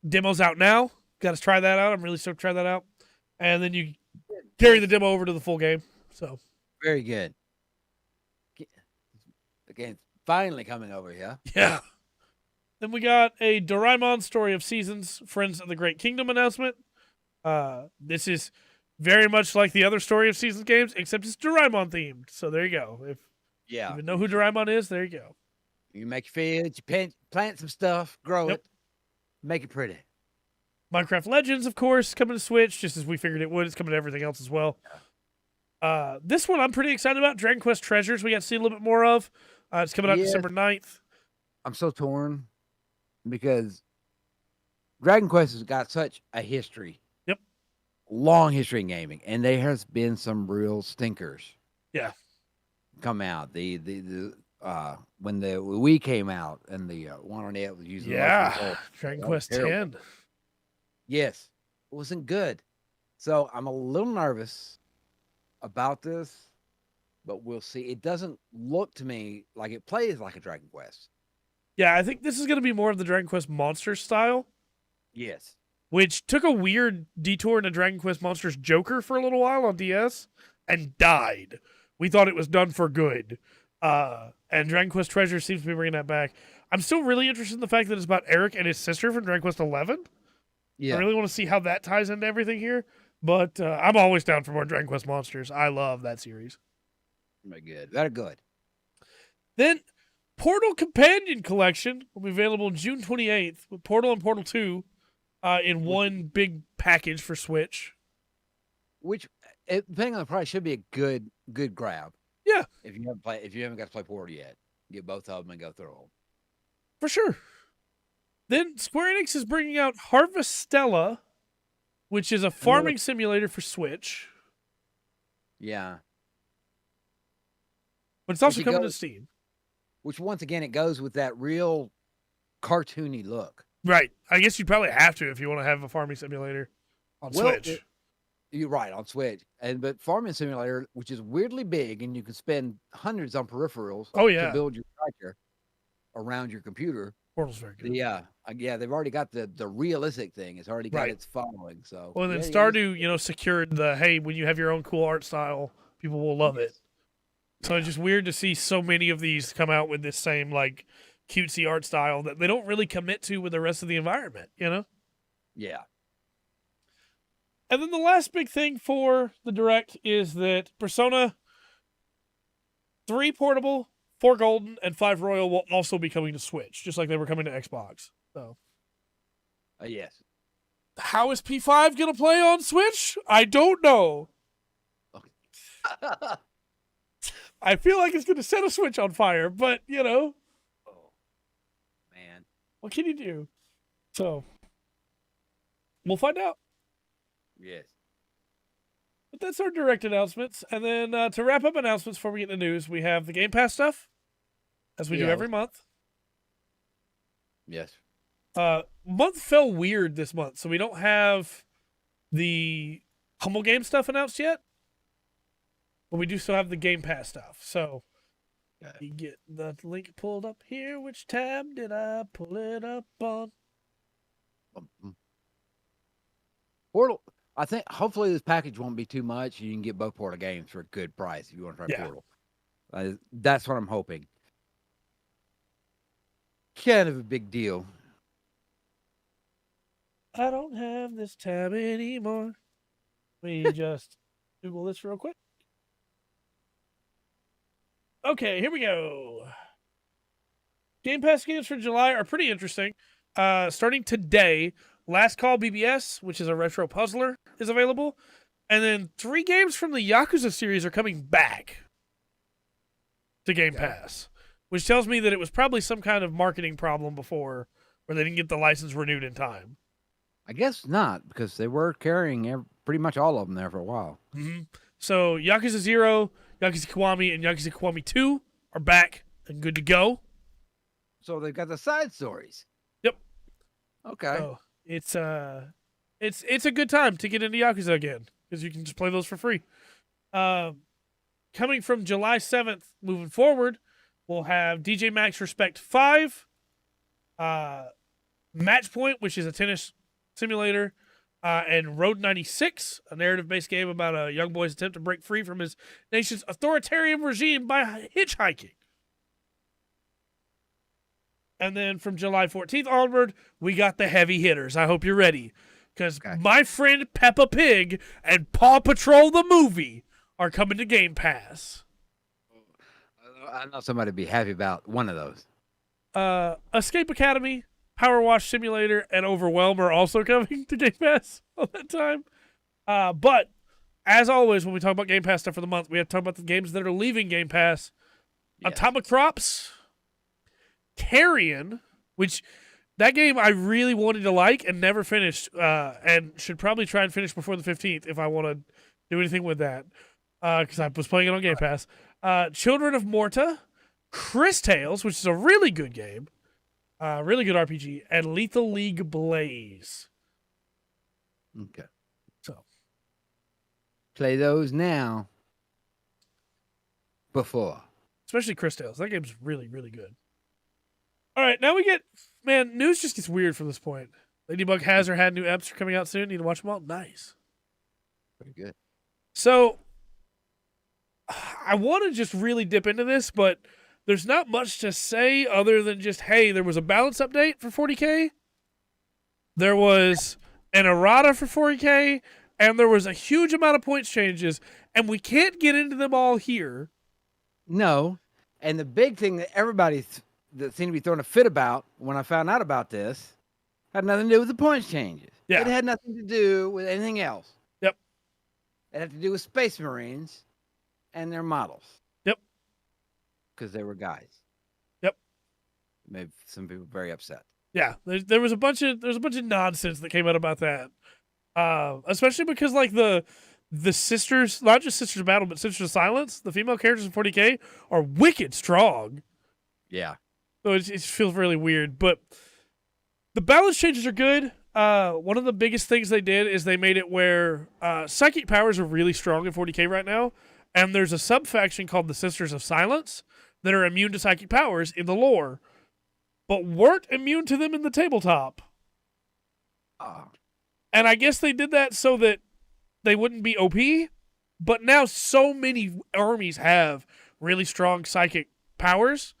Demo's out now. Got to try that out. I'm really stoked to try that out. And then you carry the demo over to the full game. So very good. The game's finally coming over here. Yeah. Then we got a Doraemon Story of Seasons, Friends of the Great Kingdom announcement. This is very much like the other Story of Seasons games, except it's Doraemon themed. So there you go. If you even know who Doraemon is, there you go. You make your fields, you plant some stuff, grow it, make it pretty. Minecraft Legends, of course, coming to Switch, just as we figured it would. It's coming to everything else as well. This one I'm pretty excited about. Dragon Quest Treasures, we got to see a little bit more of. It's coming out December 9th. I'm so torn because Dragon Quest has got such a history. Yep. Long history in gaming. And there has been some real stinkers. Yeah. Come out. The when the Wii came out and the one on it was using Dragon Quest 10. Yes. It wasn't good. So I'm a little nervous about this, but we'll see. It doesn't look to me like it plays like a Dragon Quest. Yeah, I think this is going to be more of the Dragon Quest Monsters style. Yes. Which took a weird detour into Dragon Quest Monsters Joker for a little while on DS and died. We thought it was done for good. And Dragon Quest Treasure seems to be bringing that back. I'm still really interested in the fact that it's about Eric and his sister from Dragon Quest 11. Yeah. I really want to see how that ties into everything here. But I'm always down for more Dragon Quest Monsters. I love that series. Very good. Very good. Then Portal Companion Collection will be available June 28th with Portal and Portal 2 in one big package for Switch. Which, depending on the price, should be a good grab. Yeah. If you haven't got to play Portal yet, get both of them and go through them. For sure. Then Square Enix is bringing out Harvestella, which is a farming simulator for Switch. Yeah. But it's also coming to Steam. Which, once again, it goes with that real cartoony look. Right. I guess you probably have to if you want to have a farming simulator on Switch. You're right, on Switch. But farming simulator, which is weirdly big, and you can spend hundreds on peripherals to build your striker around your computer. Portal's very good. Yeah, they've already got the realistic thing. It's already got its following. So well, and then Stardew, secured the when you have your own cool art style, people will love it. So it's just weird to see so many of these come out with this same cutesy art style that they don't really commit to with the rest of the environment. Yeah. And then the last big thing for the Direct is that Persona 3 Portable 4 Golden and 5 Royal will also be coming to Switch, just like they were coming to Xbox. So, Yes. how is P5 going to play on Switch? I don't know. I feel like it's going to set a Switch on fire, but, Oh, man. what can you do? So, we'll find out. Yes. But that's our direct announcements. And then to wrap up announcements before we get into news, we have the Game Pass stuff, as we do every month. Yes. Month fell weird this month, so we don't have the Humble Game stuff announced yet. But we do still have the Game Pass stuff. So, you get the link pulled up here. Which tab did I pull it up on? Portal. I think hopefully this package won't be too much. You can get both Portal games for a good price if you want to try Portal. That's what I'm hoping. Kind of a big deal. I don't have this tab anymore. Let me just Google this real quick. Okay, here we go. Game Pass games for July are pretty interesting. Starting today, Last Call BBS, which is a retro puzzler, is available. And then 3 games from the Yakuza series are coming back to Game Pass, which tells me that it was probably some kind of marketing problem before where they didn't get the license renewed in time. I guess not, because they were carrying pretty much all of them there for a while. Mm-hmm. So Yakuza 0, Yakuza Kiwami, and Yakuza Kiwami 2 are back and good to go. So they've got the side stories. Yep. Okay. So it's a good time to get into Yakuza again because you can just play those for free. Coming from July 7th moving forward, we'll have DJ Max Respect 5, Match Point, which is a tennis simulator, and Road 96, a narrative-based game about a young boy's attempt to break free from his nation's authoritarian regime by hitchhiking. And then from July 14th onward, we got the heavy hitters. I hope you're ready. Because my friend Peppa Pig and Paw Patrol the movie are coming to Game Pass. I know somebody would be happy about one of those. Escape Academy, Power Wash Simulator, and Overwhelm are also coming to Game Pass all that time. But, as always, when we talk about Game Pass stuff for the month, we have to talk about the games that are leaving Game Pass. Yes. Atomic Crops, Carrion, which that game I really wanted to like and never finished, and should probably try and finish before the 15th if I want to do anything with that, because I was playing it on Game Pass. Children of Morta, Chris Tales, which is a really good game, really good RPG, and Lethal League Blaze. Okay. So play those now. Before. Especially Chris Tales. That game's really, really good. All right, now we get, man, news just gets weird from this point. Ladybug has or had new eps coming out soon. Need to watch them all. Nice. Pretty good. So, I want to just really dip into this, but there's not much to say other than just, hey, there was a balance update for 40K. There was an errata for 40K, and there was a huge amount of points changes, and we can't get into them all here. No, and the big thing that everybody that seemed to be throwing a fit about when I found out about this had nothing to do with the points changes. Yeah. It had nothing to do with anything else. Yep. It had to do with Space Marines and their models. Yep. Because they were guys. Yep. Made some people very upset. Yeah, there was a bunch of nonsense that came out about that, especially because like the sisters, not just Sisters of Battle, but Sisters of Silence, the female characters in 40K are wicked strong. Yeah. So it feels really weird, but the balance changes are good. One of the biggest things they did is they made it where psychic powers are really strong in 40K right now, and there's a sub-faction called the Sisters of Silence that are immune to psychic powers in the lore, but weren't immune to them in the tabletop. And I guess they did that so that they wouldn't be OP, but now so many armies have really strong psychic powers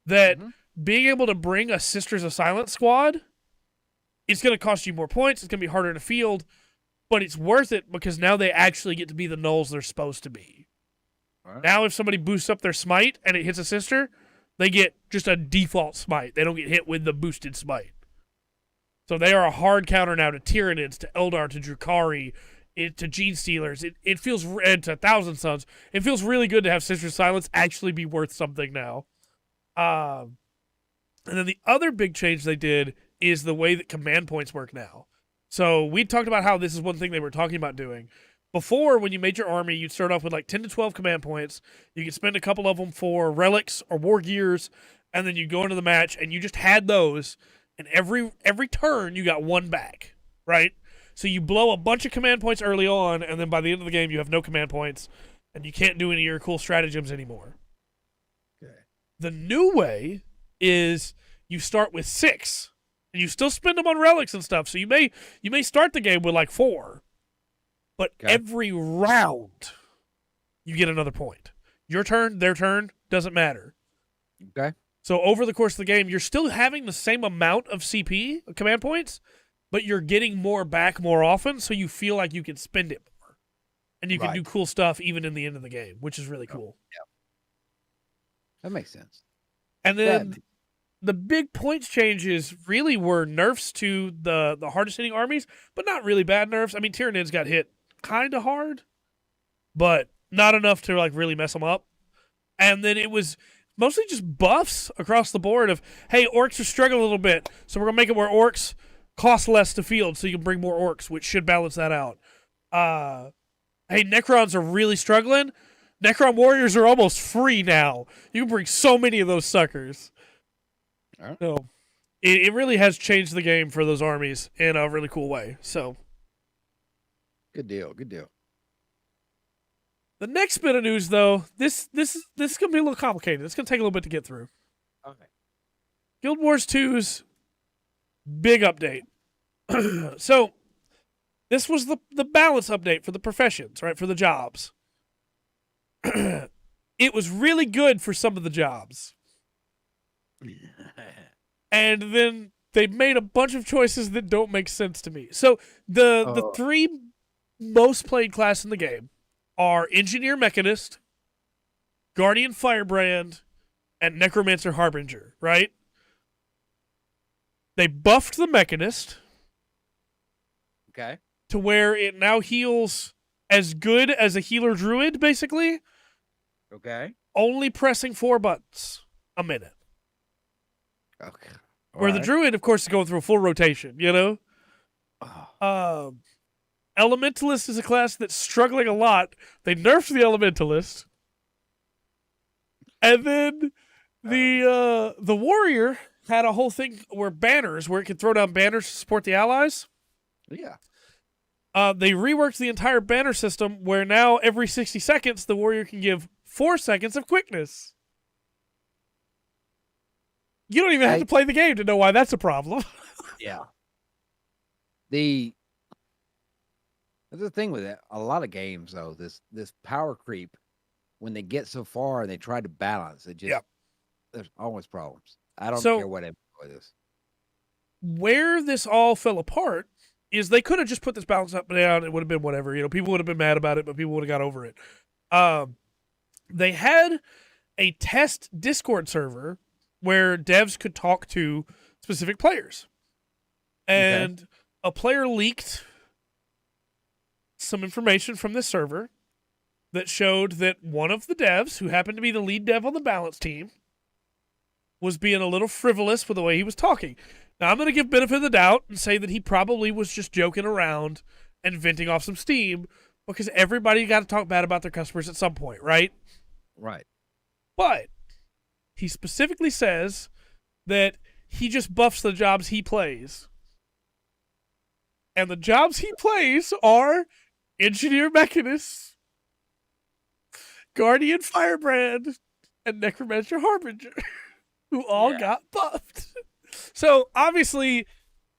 that being able to bring a Sisters of Silence squad, it's going to cost you more points, it's going to be harder to field, but it's worth it because now they actually get to be the nulls they're supposed to be. All right. Now, if somebody boosts up their smite and it hits a sister, they get just a default smite. They don't get hit with the boosted smite. So they are a hard counter now to Tyranids, to Eldar, to Drukhari, to Gene Stealers. It feels, and to Thousand Sons. It feels really good to have Sister Silence actually be worth something now. And then the other big change they did is the way that command points work now. So we talked about how this is one thing they were talking about doing. Before, when you made your army, you'd start off with like 10 to 12 command points. You could spend a couple of them for relics or war gears, and then you go into the match, and you just had those, and every turn you got one back, right? So you blow a bunch of command points early on, and then by the end of the game, you have no command points, and you can't do any of your cool stratagems anymore. Okay. The new way is you start with 6, and you still spend them on relics and stuff. So you may start the game with like 4. But every round, you get another point. Your turn, their turn, doesn't matter. Okay. So over the course of the game, you're still having the same amount of CP, command points, but you're getting more back more often, so you feel like you can spend it more. And you can do cool stuff even in the end of the game, which is really cool. Yeah. That makes sense. And then the big points changes really were nerfs to the hardest hitting armies, but not really bad nerfs. I mean, Tyranids got hit kind of hard, but not enough to like really mess them up. And then it was mostly just buffs across the board of, hey, orcs are struggling a little bit, so we're gonna make it where orcs cost less to field, so you can bring more orcs, which should balance that out. Hey, Necrons are really struggling. Necron warriors are almost free now. You can bring so many of those suckers. All right. So it really has changed the game for those armies in a really cool way. So good deal. Good deal. The next bit of news, though, this is gonna be a little complicated. It's gonna take a little bit to get through. Okay. Guild Wars 2's big update. So this was the balance update for the professions, right? For the jobs. It was really good for some of the jobs. And then they made a bunch of choices that don't make sense to me. So the 3 most played class in the game are Engineer Mechanist, Guardian Firebrand, and Necromancer Harbinger, right? They buffed the Mechanist. Okay. To where it now heals as good as a healer druid, basically. Okay. Only pressing 4 buttons a minute. Okay. Where the druid, of course, is going through a full rotation, you know? Elementalist is a class that's struggling a lot. They nerfed the Elementalist. And then the warrior had a whole thing where banners, where it could throw down banners to support the allies. Yeah. They reworked the entire banner system where now every 60 seconds, the warrior can give 4 seconds of quickness. You don't even have to play the game to know why that's a problem. Yeah. The thing with it, a lot of games though, this power creep, when they get so far and they try to balance, it just there's always problems. I don't care what it is. Where this all fell apart is they could have just put this balance up and down. It would have been whatever. You know, people would have been mad about it, but people would have got over it. They had a test Discord server where devs could talk to specific players. And a player leaked some information from this server that showed that one of the devs, who happened to be the lead dev on the balance team, was being a little frivolous with the way he was talking. Now, I'm going to give benefit of the doubt and say that he probably was just joking around and venting off some steam, because everybody got to talk bad about their customers at some point, right? Right. But he specifically says that he just buffs the jobs he plays. And the jobs he plays are Engineer Mechanist, Guardian Firebrand, and Necromancer Harbinger, who all got buffed. So, obviously,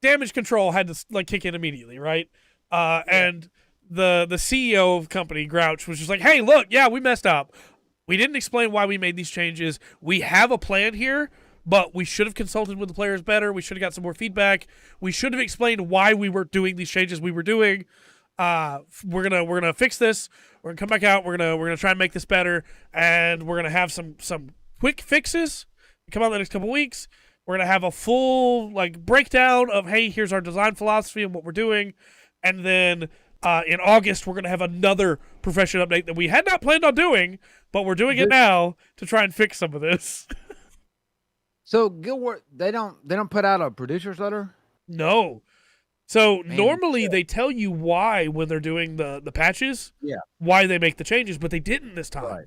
damage control had to kick in immediately, right? And the CEO of the company, Grouch, was just like, hey, look, we messed up. We didn't explain why we made these changes. We have a plan here, but we should have consulted with the players better. We should have got some more feedback. We should have explained why we were doing these changes we were doing. we're gonna fix this. We're gonna come back out. We're gonna try and make this better, and we're gonna have some quick fixes come out in the next couple weeks. We're gonna have a full breakdown of, hey, here's our design philosophy and what we're doing, and then in August we're gonna have another profession update that we had not planned on doing, but we're doing it now to try and fix some of this. So Guild they don't put out a producer's letter? No. So Man, normally they tell you why when they're doing the patches, why they make the changes, but they didn't this time. Right.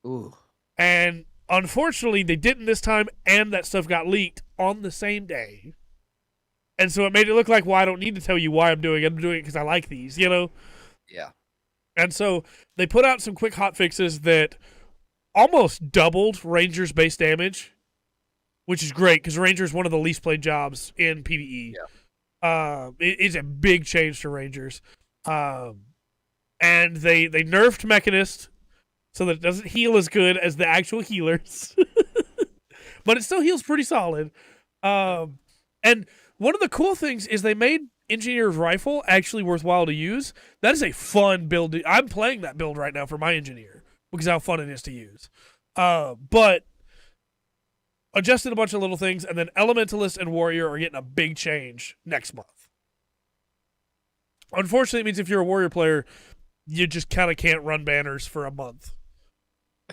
Ooh. And unfortunately, they didn't this time, and that stuff got leaked on the same day. And so it made it look like, well, I don't need to tell you why I'm doing it. I'm doing it because I like these, you know? Yeah. And so they put out some quick hot fixes that almost doubled Ranger's base damage, which is great because Ranger is one of the least played jobs in PvE. Yeah. It is a big change to Rangers. And they nerfed Mechanist so that it doesn't heal as good as the actual healers. But it still heals pretty solid. And one of the cool things is they made Engineer's Rifle actually worthwhile to use. That is a fun build. I'm playing that build right now for my Engineer because how fun it is to use. But adjusted a bunch of little things, and then Elementalist and Warrior are getting a big change next month. Unfortunately, it means if you're a Warrior player, you just kind of can't run banners for a month.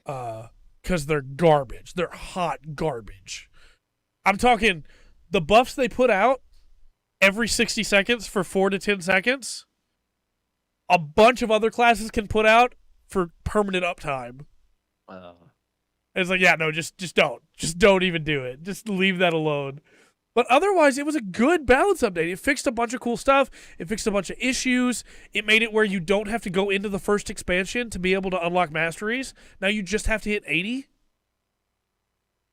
Because they're garbage. They're hot garbage. I'm talking the buffs they put out every 60 seconds for 4 to 10 seconds. A bunch of other classes can put out for permanent uptime. It's like, yeah, no, just don't. Just don't even do it. Just leave that alone. But otherwise, it was a good balance update. It fixed a bunch of cool stuff. It fixed a bunch of issues. It made it where you don't have to go into the first expansion to be able to unlock masteries. Now you just have to hit 80.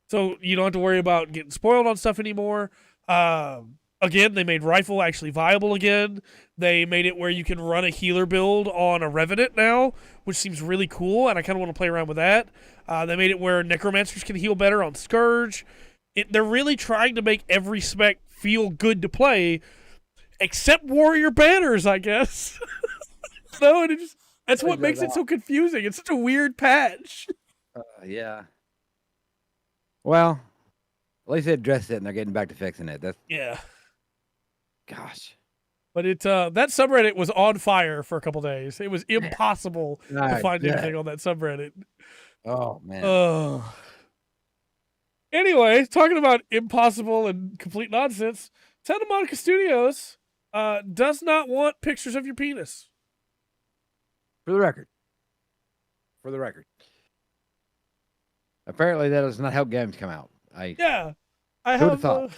So you don't have to worry about getting spoiled on stuff anymore. Again, they made Rifle actually viable again. They made it where you can run a healer build on a Revenant now, which seems really cool, and I kind of want to play around with that. They made it where Necromancers can heal better on Scourge. They're really trying to make every spec feel good to play, except Warrior Banners, I guess. No, and that's what makes it so confusing. It's such a weird patch. Yeah. Well, at least they addressed it, and they're getting back to fixing it. Yeah. Gosh. But that subreddit was on fire for a couple days. It was impossible to find anything on that subreddit. Oh, man. Anyway, talking about impossible and complete nonsense, Santa Monica Studios does not want pictures of your penis. For the record. Apparently, that does not help games come out. I have a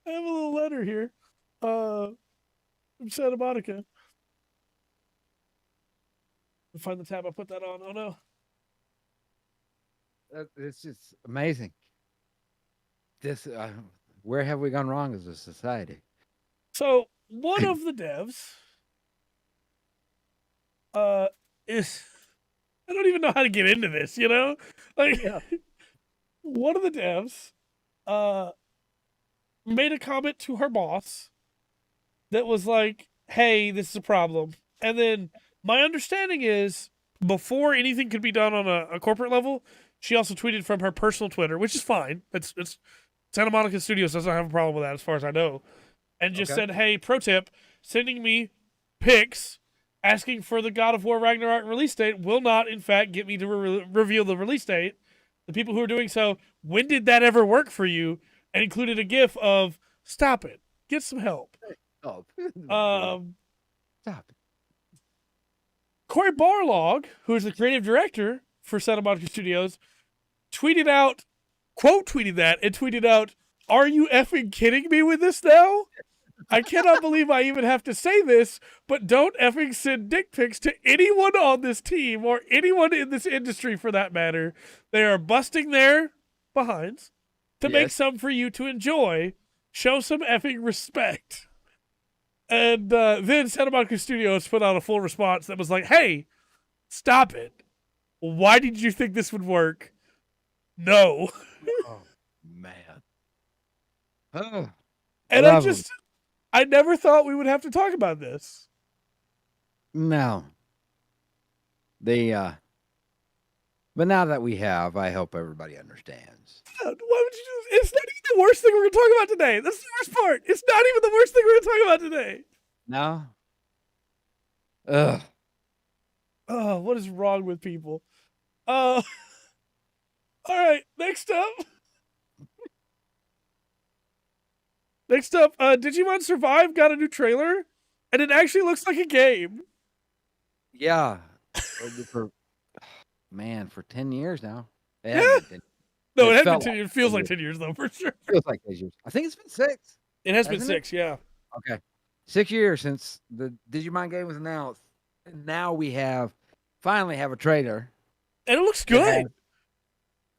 little letter here from Santa Monica. Find the tab I put that on. Oh, no. It's just amazing. This, where have we gone wrong as a society? So one of the devs is, I don't even know how to get into this, you know? One of the devs made a comment to her boss that was like, hey, this is a problem. And then my understanding is before anything could be done on a corporate level, she also tweeted from her personal Twitter, which is fine. It's Santa Monica Studios doesn't have a problem with that as far as I know. And just said, hey, pro tip, sending me pics asking for the God of War Ragnarok release date will not, in fact, get me to reveal the release date. The people who are doing so, when did that ever work for you? And included a GIF of, stop it, get some help. Stop it. Corey Barlog, who is the creative director for Santa Monica Studios, tweeted out, quote tweeted that, and tweeted out, are you effing kidding me with this now? I cannot believe I even have to say this, but don't effing send dick pics to anyone on this team or anyone in this industry for that matter. They are busting their behinds to make some for you to enjoy. Show some effing respect. And then Santa Monica Studios put out a full response that was like, hey, stop it. Why did you think this would work? No. Oh, man. Oh, and I never thought we would have to talk about this. No. But now that we have, I hope everybody understands. Why would you do? It's not even the worst thing we're going to talk about today. That's the worst part. It's not even the worst thing we're going to talk about today. No. Ugh. Oh, what is wrong with people? All right, next up. Digimon Survive got a new trailer, and it actually looks like a game. Yeah. for 10 years now. It Yeah. hasn't been 10 No, it It has been felt 10 like years. It feels 10 like years. 10 years, though, for sure. feels like 10 years. I think it's been 6. It has been Hasn't it? 6, yeah. Okay. 6 years since the Digimon game was announced. And now we finally have a trailer. And it looks good.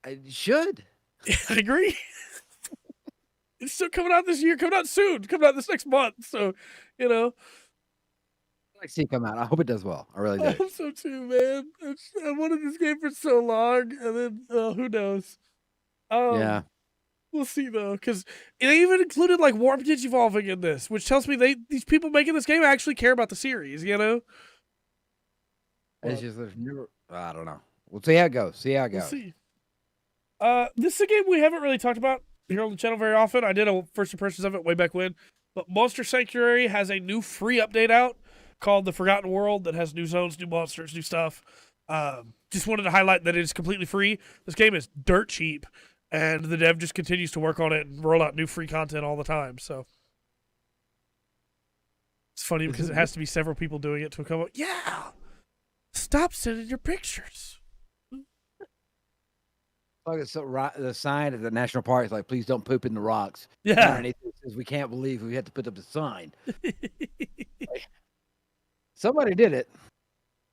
It should. I agree. It's still coming out this year, coming out soon, coming out this next month. So, you know. I'd like to see it come out. I hope it does well. I really I do. hope so too, man. I wanted this game for so long, and then who knows? Yeah. We'll see though, because they even included like Warp Digivolving in this, which tells me these people making this game actually care about the series. You know, It's just there's never. I don't know. We'll see how it goes. we'll see. This is a game we haven't really talked about here on the channel very often. I did a first impressions of it way back when, but Monster Sanctuary has a new free update out called The Forgotten World that has new zones, new monsters, new stuff. Just wanted to highlight that it is completely free. This game is dirt cheap, and the dev just continues to work on it and roll out new free content all the time. So it's funny because it has to be several people doing it to come up. Yeah, stop sending your pictures. Like the sign at the national park is like, please don't poop in the rocks. Yeah. Underneath it says, we can't believe we had to put up the sign. Somebody did it.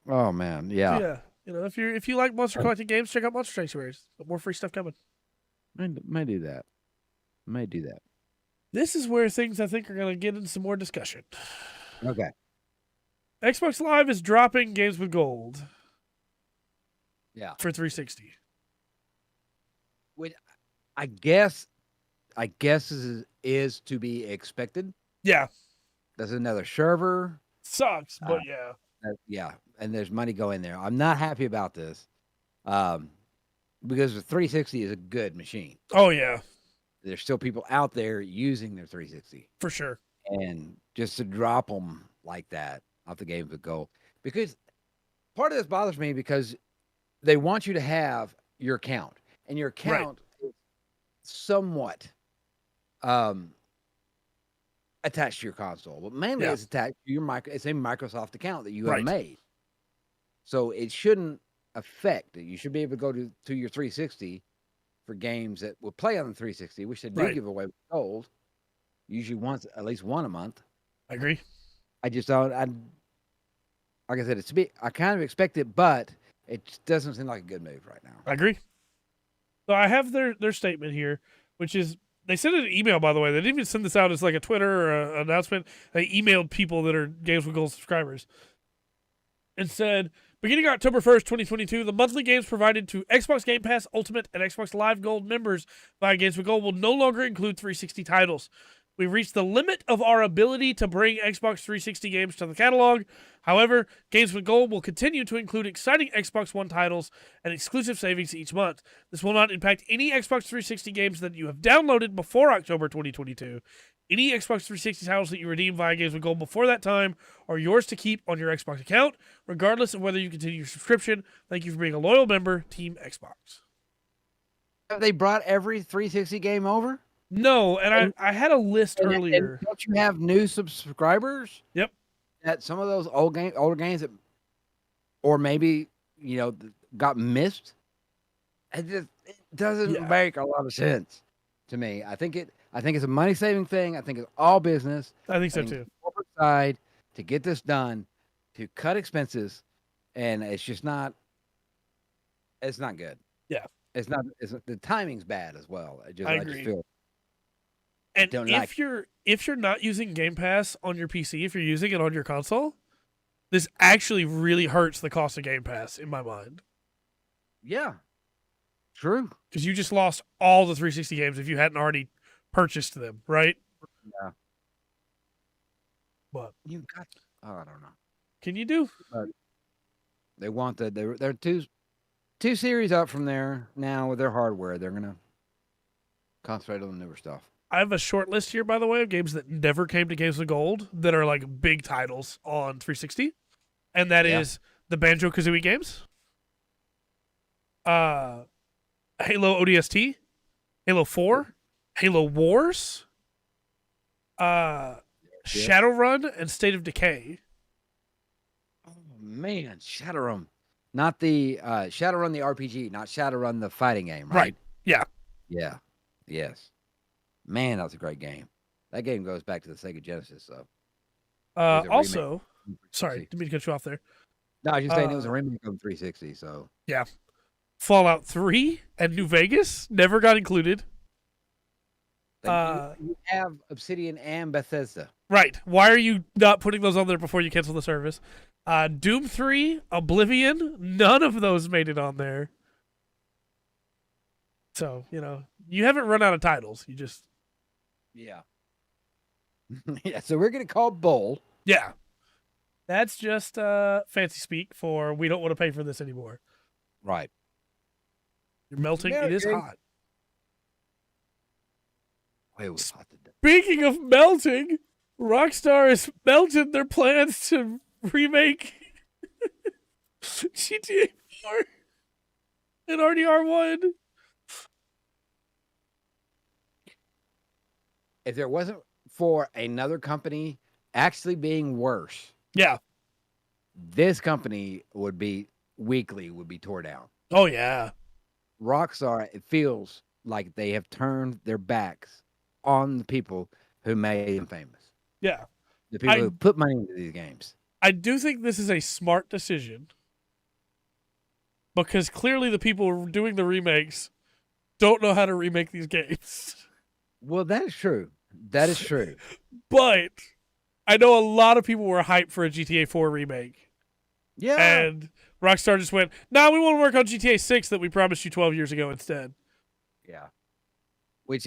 Oh man, yeah. Yeah. You know, if you like monster collecting games, check out Monster Sanctuaries. More free stuff coming. May do that. May do that. This is where things I think are going to get into some more discussion. Okay. Xbox Live is dropping games with gold. Yeah. For 360. Which I guess is to be expected. Yeah. There's another server. Sucks, but yeah. Yeah, and there's money going there. I'm not happy about this. Because the 360 is a good machine. Oh yeah. There's still people out there using their 360. For sure. And just to drop them like that off the games with gold. Because part of this bothers me because they want you to have your account. And your account is somewhat attached to your console, but mainly it's attached to your it's a Microsoft account that you have made. So it shouldn't affect it. You should be able to go to your 360 for games that will play on the 360, which they do give away with gold, usually at least one a month. I agree. I just thought like I said, I kind of expect it, but it doesn't seem like a good move right now. I agree. So I have their statement here, which is they sent an email, by the way. They didn't even send this out as like a Twitter or an announcement. They emailed people that are Games with Gold subscribers and said, beginning October 1st, 2022, the monthly games provided to Xbox Game Pass Ultimate and Xbox Live Gold members via Games with Gold will no longer include 360 titles. We've reached the limit of our ability to bring Xbox 360 games to the catalog. However, Games with Gold will continue to include exciting Xbox One titles and exclusive savings each month. This will not impact any Xbox 360 games that you have downloaded before October 2022. Any Xbox 360 titles that you redeem via Games with Gold before that time are yours to keep on your Xbox account, regardless of whether you continue your subscription. Thank you for being a loyal member, Team Xbox. Have they brought every 360 game over? No, and I had a list earlier. And don't you have new subscribers? Yep. That some of those older games that, or maybe got missed. It doesn't make a lot of sense to me. I think it's a money saving thing. I think it's all business. I think so too. Corporate side to get this done, to cut expenses, and it's just not. It's not good. Yeah. It's not. The timing's bad as well. I agree. just feel. And if you're not using Game Pass on your PC, if you're using it on your console, this actually really hurts the cost of Game Pass in my mind. Yeah, true. Because you just lost all the 360 games if you hadn't already purchased them, right? Yeah. But you got. Oh, I don't know. can you do? They want they're two series up from there now with their hardware. They're gonna concentrate on the newer stuff. I have a short list here, by the way, of games that never came to Games with Gold that are like big titles on 360, and that is the Banjo-Kazooie games, Halo ODST, Halo 4, Halo Wars, Shadowrun, and State of Decay. Oh man, Shadowrun, not the Shadowrun the RPG, not Shadowrun the fighting game, right? Yeah. Yeah. Yes. Man, that was a great game. That game goes back to the Sega Genesis, so. Also, sorry, didn't mean to cut you off there. No, I was just saying it was a remake on 360, so. Yeah. Fallout 3 and New Vegas never got included. You have Obsidian and Bethesda. Right. Why are you not putting those on there before you cancel the service? Doom 3, Oblivion, none of those made it on there. So, you haven't run out of titles. You just... Yeah. Yeah, so we're going to call Bull. Yeah. That's just fancy speak for we don't want to pay for this anymore. Right. You're melting. It is hot. Wait, it was hot today. Speaking of melting, Rockstar has melted their plans to remake GTA 4 and RDR 1. If there wasn't for another company actually being worse, yeah, this company would be tore down. Oh yeah. Rockstar, it feels like they have turned their backs on the people who made them famous. Yeah. The people who put money into these games. I do think this is a smart decision because clearly the people doing the remakes don't know how to remake these games. Well, that is true. That is true. But I know a lot of people were hyped for a GTA 4 remake. Yeah. And Rockstar just went, "Nah, we want to work on GTA 6 that we promised you 12 years ago instead." Yeah. Which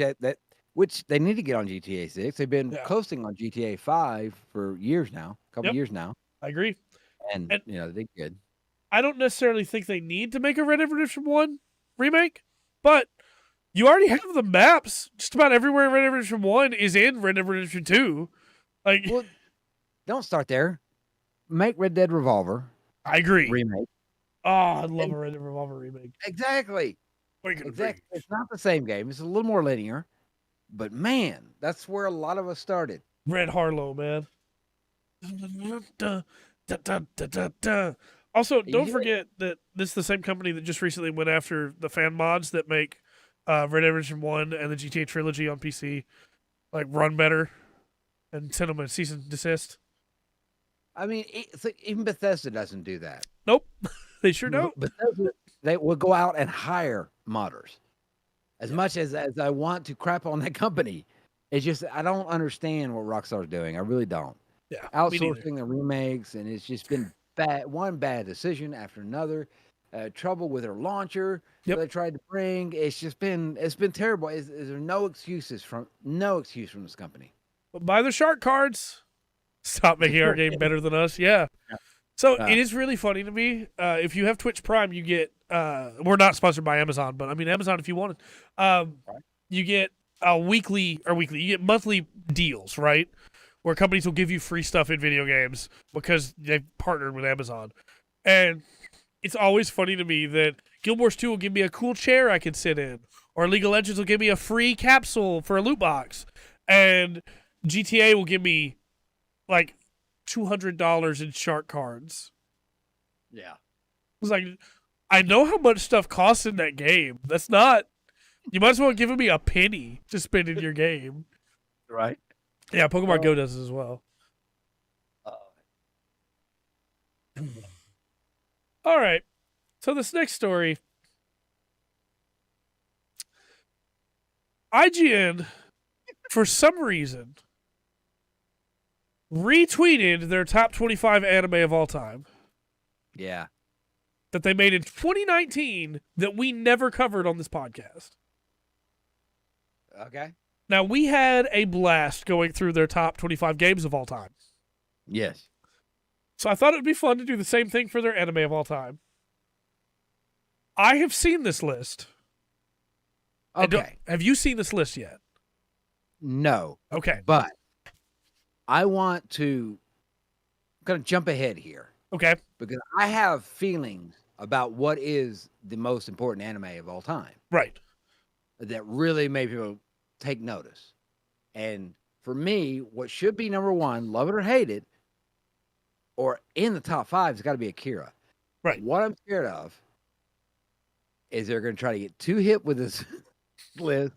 they need to get on GTA 6. They've been coasting on GTA 5 for years now, a couple years now. I agree. And they're good. I don't necessarily think they need to make a Red Dead Redemption 1 remake, but you already have the maps. Just about everywhere in Red Dead Redemption 1 is in Red Dead Redemption 2. Well, don't start there. Make Red Dead Revolver. I agree. Remake. Oh, I'd love a Red Dead Revolver remake. Exactly. Exactly. It's not the same game. It's a little more linear. But man, that's where a lot of us started. Red Harlow, man. Also, don't forget that this is the same company that just recently went after the fan mods that make Red Dead Redemption 1 and the GTA trilogy on PC run better and send them a cease and desist. I mean, even Bethesda doesn't do that. Nope. They sure don't. Bethesda, they will go out and hire modders. As much as I want to crap on that company, it's just I don't understand what Rockstar's doing. I really don't. Yeah, outsourcing the remakes, and it's just been one bad decision after another. Trouble with their launcher that they tried to bring. It's been terrible. Is there no excuse from this company? But buy the shark cards. Stop making our game better than us. Yeah. So it is really funny to me. If you have Twitch Prime, you get. We're not sponsored by Amazon, but I mean Amazon if you wanted. You get you get monthly deals, right? Where companies will give you free stuff in video games because they've partnered with Amazon. And it's always funny to me that Guild Wars 2 will give me a cool chair I can sit in, or League of Legends will give me a free capsule for a loot box, and GTA will give me $200 in shark cards. Yeah. It's like, I know how much stuff costs in that game. That's not... You might as well give me a penny to spend in your game. Right. Yeah, Pokemon Go does as well. All right. So this next story... IGN, for some reason, retweeted their top 25 anime of all time. Yeah. That they made in 2019 that we never covered on this podcast. Okay. Now, we had a blast going through their top 25 games of all time. Yes. So I thought it would be fun to do the same thing for their anime of all time. I have seen this list. Okay. Have you seen this list yet? No. Okay. But I want to kind of jump ahead here. Okay. Because I have feelings about what is the most important anime of all time. Right. That really made people take notice. And for me, what should be number one, love it or hate it, or in the top 5, has got to be Akira. Right. What I'm scared of is they're going to try to get too hip with this list.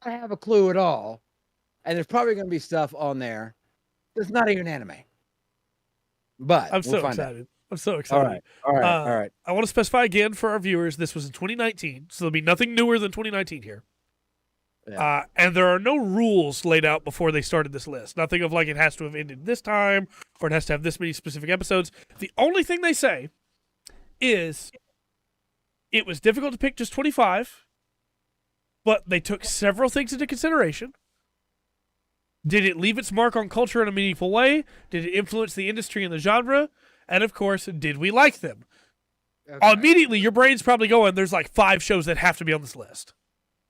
I have a clue at all. And there's probably going to be stuff on there that's not even anime. But I'm so excited. I'm so excited. All right. I want to specify again for our viewers, this was in 2019, so there'll be nothing newer than 2019 here. Yeah. And there are no rules laid out before they started this list. Nothing of like it has to have ended this time or it has to have this many specific episodes. The only thing they say is it was difficult to pick just 25, but they took several things into consideration. Did it leave its mark on culture in a meaningful way? Did it influence the industry and the genre? And of course, did we like them? Okay. Immediately, your brain's probably going, there's like 5 shows that have to be on this list.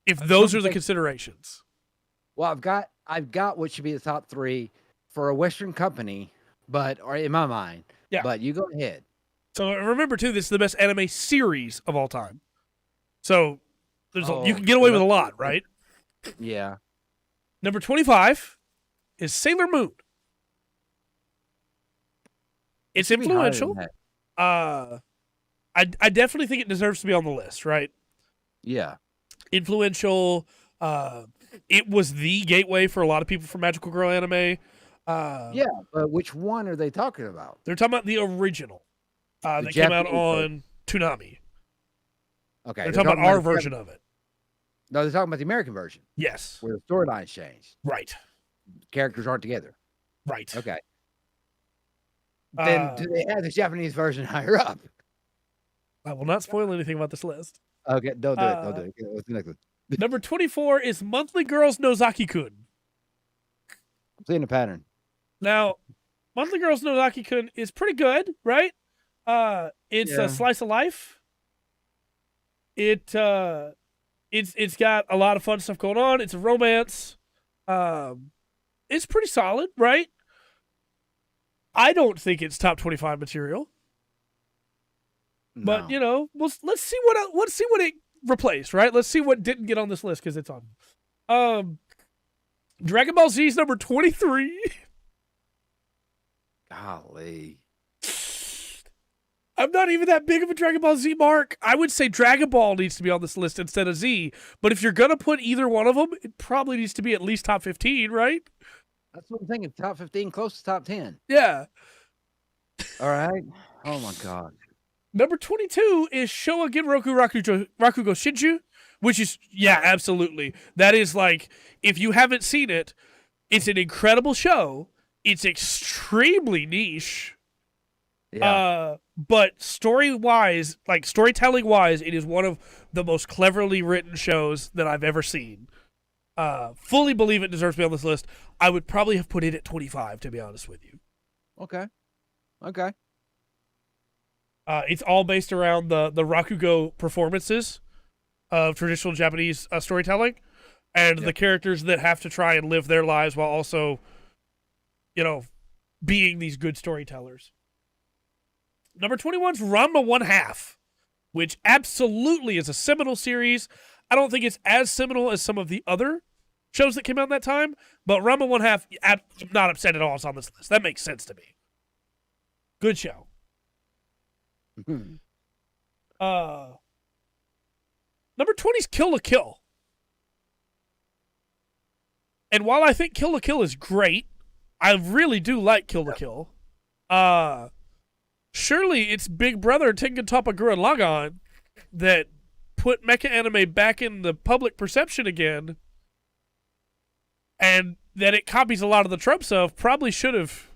If those are the considerations. Well, I've got what should be the top 3 for a Western company, or in my mind. Yeah. But you go ahead. So remember, too, this is the best anime series of all time. So you can get away with a lot, right? Yeah. Number 25 is Sailor Moon. It's influential. I definitely think it deserves to be on the list, right? Yeah. Influential. It was the gateway for a lot of people for magical girl anime. Yeah, but which one are they talking about? They're talking about the original that came out on Toonami. Okay. They're talking about our version of it. No, they're talking about the American version. Yes. Where the storyline's changed. Right. Characters aren't together. Right. Okay. Then do they have the Japanese version higher up? I will not spoil anything about this list. Okay, don't do it. Don't do it. Okay, what's the next one? Number 24 is Monthly Girls Nozaki-kun. I'm seeing a pattern. Now, Monthly Girls Nozaki-kun is pretty good, right? It's a slice of life. It's got a lot of fun stuff going on. It's a romance. It's pretty solid, right? I don't think it's top 25 material. But let's see what it replaced, right? Let's see what didn't get on this list because it's on. Dragon Ball Z is number 23. Golly. I'm not even that big of a Dragon Ball Z mark. I would say Dragon Ball needs to be on this list instead of Z. But if you're gonna put either one of them, it probably needs to be at least top 15, right? That's what I'm thinking. Top 15, close to top 10. Yeah. All right. Oh my God. Number 22 is Showa Genroku Rakugo Shinju, which is, absolutely. That is like, if you haven't seen it, it's an incredible show. It's extremely niche. Yeah. But story-wise, like storytelling-wise, it is one of the most cleverly written shows that I've ever seen. Fully believe it deserves to be on this list. I would probably have put it at 25, to be honest with you. Okay. It's all based around the Rakugo performances of traditional Japanese storytelling and the characters that have to try and live their lives while also, being these good storytellers. Number 21 is Ranma 1/2, which absolutely is a seminal series. I don't think it's as seminal as some of the other shows that came out in that time, but Ranma 1/2, I'm not upset at all it's on this list. That makes sense to me. Good show. Number 20 is Kill la Kill. And while I think Kill la Kill is great, I really do like Kill la Kill. Surely it's Big Brother Tengen Toppa Gurren Lagann that put mecha anime back in the public perception again, and that it copies a lot of the tropes of. Probably should have,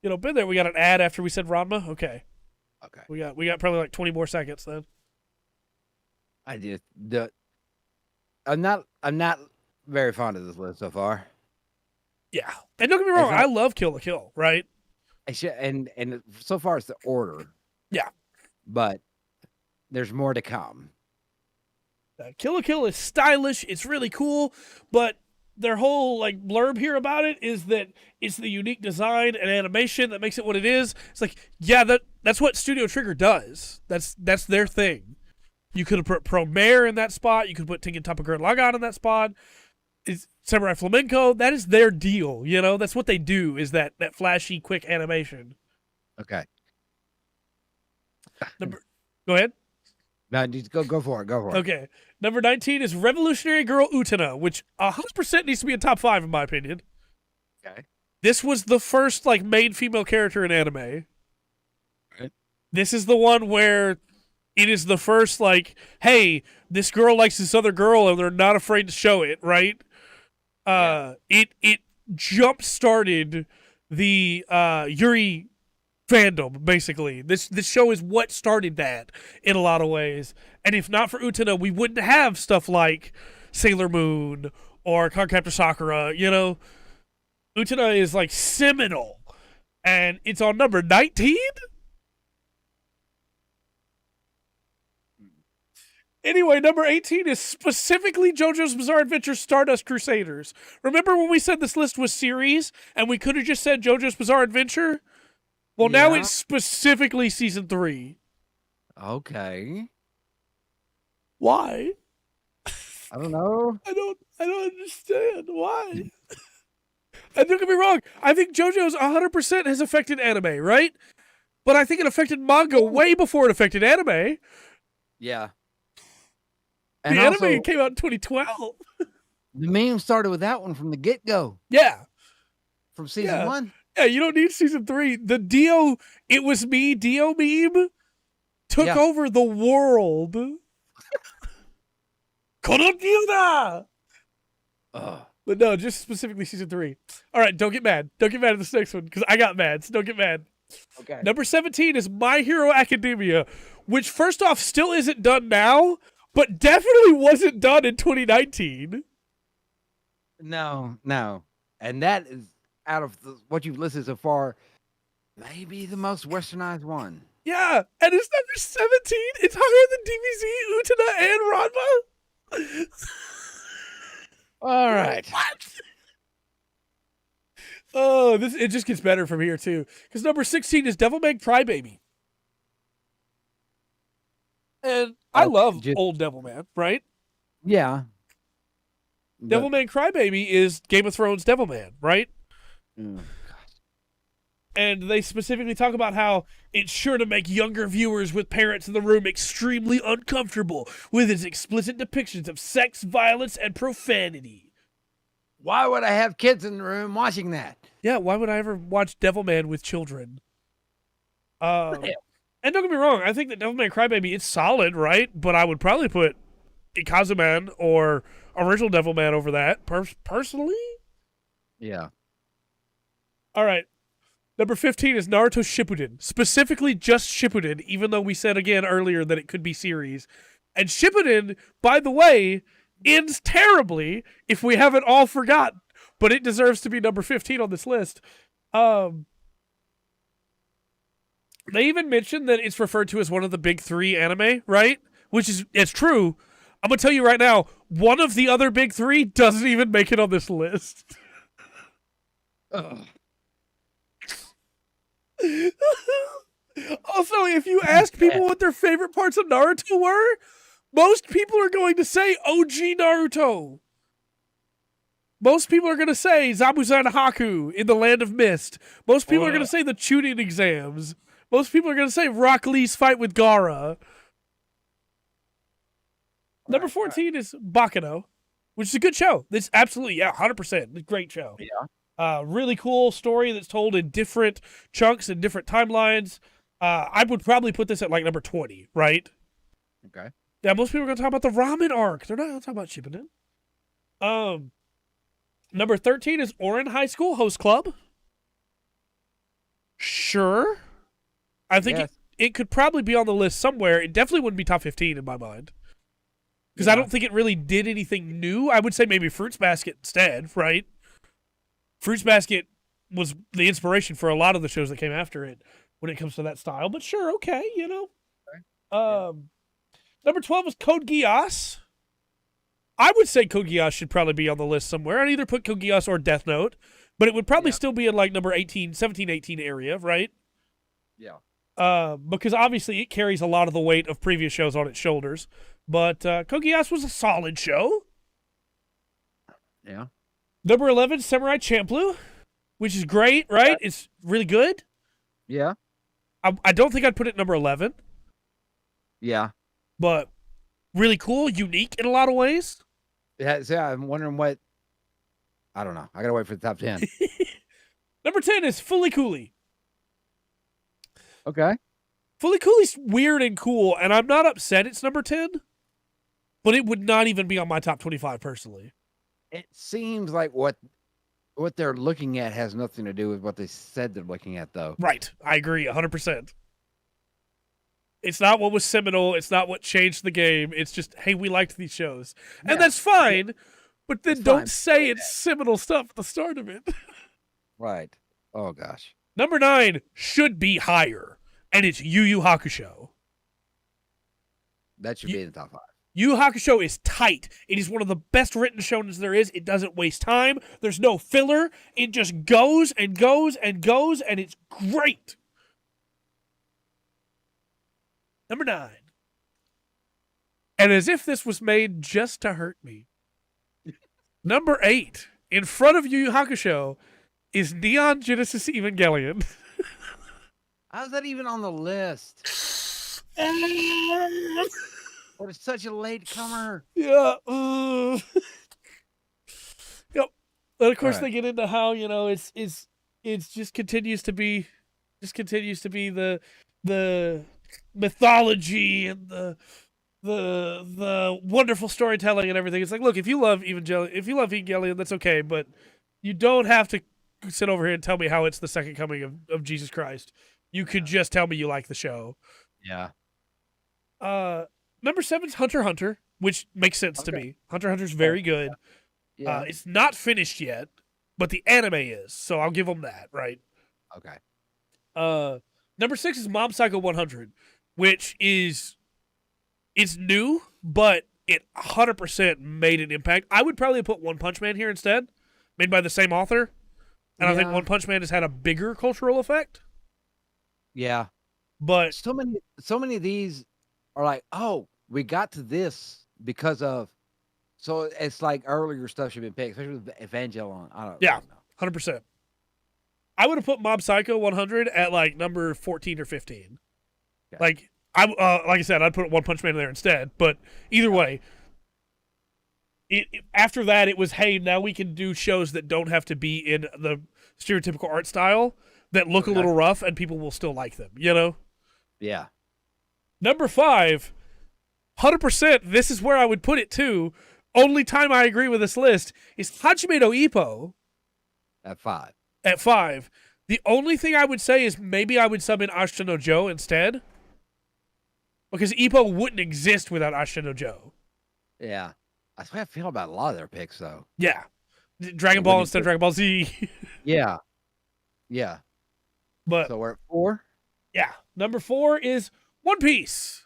been there. We got an ad after we said Ranma. Okay. We got probably like 20 more seconds then. I'm not very fond of this list so far. Yeah, and don't get me wrong, I love Kill la Kill, right? And so far it's the order. Yeah. But there's more to come. Kill la Kill is stylish. It's really cool, but their whole like blurb here about it is that it's the unique design and animation that makes it what it is. It's like, yeah, that's what Studio Trigger does. That's their thing. You could have put Promare in that spot. You could put Tengen Toppa Gurren Lagann in that spot. Is Samurai Flamenco. That is their deal. You know, that's what they do. Is that flashy, quick animation. Okay. Go ahead. No, just go for it. Go for it. Okay. Number 19 is Revolutionary Girl Utena, which 100% needs to be in top 5 in my opinion. Okay. This was the first like main female character in anime. Right. This is the one where it is the first like, hey, this girl likes this other girl and they're not afraid to show it, right? It jump started the Yuri fandom, basically. This show is what started that in a lot of ways. And if not for Utena, we wouldn't have stuff like Sailor Moon or Cardcaptor Sakura, you know? Utena is like seminal. And it's on number 19? Anyway, number 18 is specifically JoJo's Bizarre Adventure Stardust Crusaders. Remember when we said this list was series and we could have just said JoJo's Bizarre Adventure? Well, now it's specifically season 3. Okay. Why? I don't know. I don't understand why. And don't get me wrong, I think JoJo's 100% has affected anime, right? But I think it affected manga way before it affected anime. Yeah. And the anime came out in 2012. The meme started with that one from the get-go. Yeah. From season 1. Yeah, you don't need season 3. The Dio, it was me, Dio meme took over the world. Konokyuda! But no, just specifically season 3. All right, don't get mad. Don't get mad at this next one, because I got mad, so don't get mad. Okay. Number 17 is My Hero Academia, which first off still isn't done now, but definitely wasn't done in 2019. No. And that is, out of what you've listed so far, maybe the most westernized one. Yeah, and it's number 17. It's higher than DBZ, Utena, and Ranma. All right. What? Oh, it just gets better from here too. Because number 16 is Devilman Crybaby. And I love old Devilman, right? Yeah. Devilman Crybaby is Game of Thrones Devilman, right? And they specifically talk about how it's sure to make younger viewers with parents in the room extremely uncomfortable with its explicit depictions of sex, violence, and profanity. Why would I have kids in the room watching that? Yeah, why would I ever watch Devilman with children? And don't get me wrong, I think that Devilman Crybaby, it's solid, right? But I would probably put Ikazuman or original Devilman over that, personally. Yeah. All right. Number 15 is Naruto Shippuden. Specifically just Shippuden, even though we said again earlier that it could be series. And Shippuden, by the way, ends terribly if we haven't all forgotten. But it deserves to be number 15 on this list. They even mentioned that it's referred to as one of the big 3 anime, right? It's true. I'm going to tell you right now, one of the other big 3 doesn't even make it on this list. Also, if you ask people what their favorite parts of Naruto were, most people are going to say OG Naruto. Most people are going to say Zabuza Haku in the Land of Mist. Most people are going to say the Chunin exams. Most people are going to say Rock Lee's fight with Gaara. Number 14 is Baccano, which is a good show. This absolutely, 100%. Great show. Yeah. Really cool story that's told in different chunks and different timelines. I would probably put this at like number 20, right? Okay. Yeah, most people are going to talk about the ramen arc. They're not going to talk about Shippuden. Number 13 is Orin High School Host Club. Sure. I think it could probably be on the list somewhere. It definitely wouldn't be top 15 in my mind. Because I don't think it really did anything new. I would say maybe Fruits Basket instead, right? Fruits Basket was the inspiration for a lot of the shows that came after it when it comes to that style. But sure, okay, you know. Okay. Number 12 was Code Geass. I would say Code Geass should probably be on the list somewhere. I'd either put Code Geass or Death Note, but it would probably still be in like number 18, 17, 18 area, right? Yeah. Because obviously it carries a lot of the weight of previous shows on its shoulders. But Code Geass was a solid show. Yeah. Number 11, Samurai Champloo, which is great, right? It's really good. Yeah. I don't think I'd put it at number 11, Yeah. but really cool, unique in a lot of ways. Yeah. So I'm wondering what. I don't know. I gotta wait for the top 10. Number 10 is Fully Cooley. Okay. Fully Cooley's weird and cool, and I'm not upset it's number 10, but it would not even be on my top 25 personally. It seems like what they're looking at has nothing to do with what they said they're looking at, though. Right. I agree 100%. It's not what was seminal. It's not what changed the game. It's just, hey, we liked these shows. Yeah. And that's fine, but then It's don't fine. say it's seminal stuff at the start of it. Right. Oh, gosh. Number 9 should be higher, and it's Yu Yu Hakusho. That should be in the top 5. Yu Yu Hakusho is tight. It is one of the best written shonens there is. It doesn't waste time. There's no filler. It just goes and goes and goes, and it's great. Number 9. And as if this was made just to hurt me. Number 8, in front of Yu Yu Hakusho, is Neon Genesis Evangelion. How's that even on the list? What is such a late comer? Yeah. Yep. And of course All right. they get into how, you know, it's just continues to be the mythology and the wonderful storytelling and everything. It's like, look, if you love Evangelion, that's okay, but you don't have to sit over here and tell me how it's the second coming of Jesus Christ. You could just tell me you like the show. Yeah. Number 7 is Hunter x Hunter, which makes sense to me. Hunter x Hunter's very good. Yeah. It's not finished yet, but the anime is, so I'll give them that, right? Okay. Number 6 is Mob Psycho 100, which is it's new, but it 100% made an impact. I would probably put One Punch Man here instead, made by the same author, and I think One Punch Man has had a bigger cultural effect. Yeah. But So many of these are like, oh, we got to this because of. So it's like earlier stuff should be picked, especially with Evangelion. I don't yeah, know. 100%. I would have put Mob Psycho 100 at like number 14 or 15. Okay. Like I said, I'd put One Punch Man there instead. But either way, after that, it was, hey, now we can do shows that don't have to be in the stereotypical art style that look a little rough, and people will still like them. You know. Yeah. Number 5, 100%. This is where I would put it too. Only time I agree with this list is Hajime no Ippo At 5. at 5. The only thing I would say is maybe I would sub in Ashita no Joe instead, because Ippo wouldn't exist without Ashita no Joe. Yeah. That's the way I feel about a lot of their picks, though. Yeah, Dragon Ball instead of Dragon Ball Z. Yeah. Yeah. But So we're at 4. yeah, number 4 is One Piece.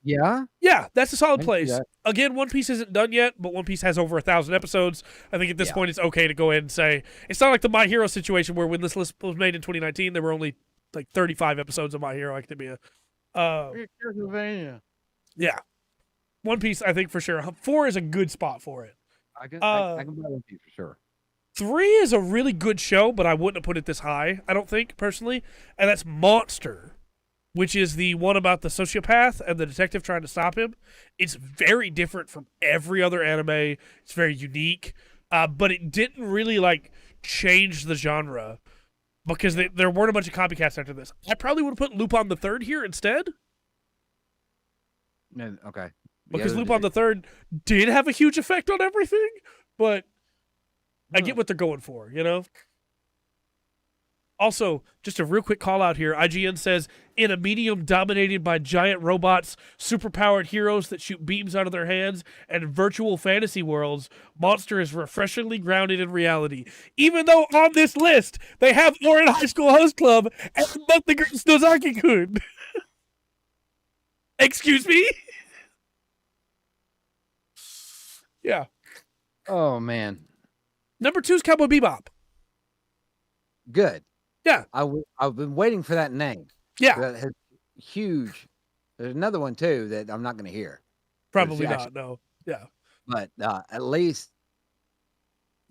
Yeah. Yeah, that's a solid I can see place. that. Again, One Piece isn't done yet, but One Piece has over 1,000 episodes. I think at this point it's okay to go ahead and say it's not like the My Hero situation where when this list was made in 2019, there were only like 35 episodes of My Hero Academia. Pennsylvania. Yeah, One Piece, I think for sure. 4 is a good spot for it. I can buy One Piece for sure. 3 is a really good show, but I wouldn't have put it this high, I don't think, personally. And that's Monster, which is the one about the sociopath and the detective trying to stop him. It's very different from every other anime. It's very unique, but it didn't really like change the genre because there weren't a bunch of copycats after this. I probably would have put Lupin the Third here instead Okay. because Yeah, Lupin the Third did have a huge effect on everything, but I get what they're going for, you know? Also, just a real quick call out here. IGN says, in a medium dominated by giant robots, superpowered heroes that shoot beams out of their hands, and virtual fantasy worlds, Monster is refreshingly grounded in reality. Even though on this list, they have Orin High School Host Club and But the Girls Nozaki-kun. Excuse me? Yeah. Oh man, Number 2 is Cowboy Bebop. good. Yeah. I've been waiting for that name. Yeah. That has huge. There's another one too that I'm not going to hear. Probably There's not, no. Yeah. But at least,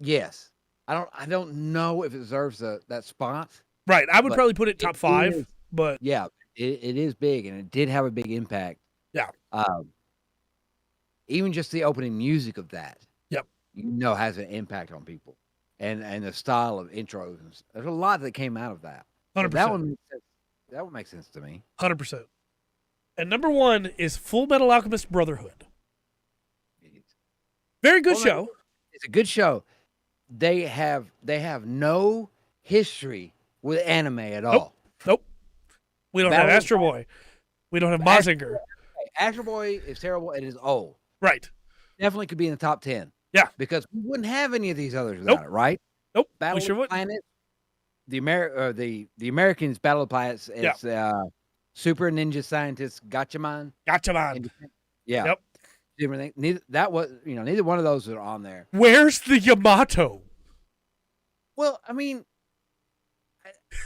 yes. I don't know if it deserves that spot. Right. I would But probably put it top 5, is- but Yeah, it is big, and it did have a big impact. Yeah. Even just the opening music of that, Yep. has an impact on people, and the style of intros. There's a lot that came out of that. So 100%. that would make sense to me. 100%. And number 1 is Full Metal Alchemist Brotherhood. Very good Full show. Metal- It's a good show. They have no history with anime at all. Nope. We don't Battle have of- Astro Boy. We don't have Mazinger. Astro Boy is terrible. It is old. Right. Definitely could be in the top 10. Yeah. Because we wouldn't have any of these others without Nope. it, right? Nope. Battle we sure of would. the Planets, the Americans Battle of the Planets. It's Super Ninja Scientist Gatchaman. Gotcha, man. Yeah. Yep. Different thing. Neither one of those are on there. Where's the Yamato? Well, I mean,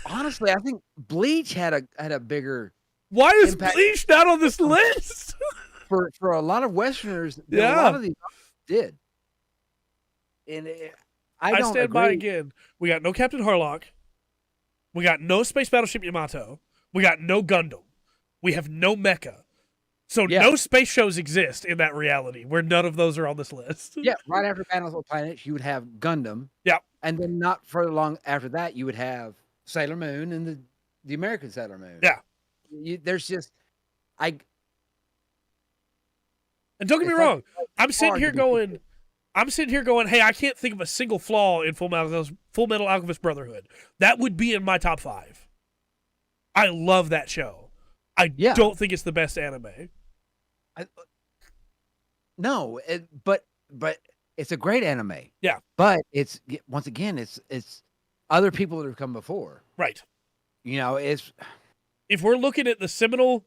honestly, I think Bleach had a bigger Why is Impact- Bleach not on this list? for a lot of Westerners. Yeah. A lot of these did. And I I don't stand by agree. again. We got no Captain Harlock. We got no Space Battleship Yamato. We got no Gundam. We have no Mecha. So Yeah. no space shows exist in that reality where none of those are on this list. Yeah, right after Battle of the Planets, you would have Gundam. Yep. And then not further along after that, you would have Sailor Moon and the American Sailor Moon. Yeah. There's just And don't get me It's wrong. I'm sitting hard here to be going, hey, I can't think of a single flaw in Full Metal Alchemist Brotherhood. That would be in my top 5. I love that show. I Yeah. don't think it's the best anime. no, but it's a great anime. Yeah. But it's once again, it's other people that have come before. Right. It's If we're looking at the seminal,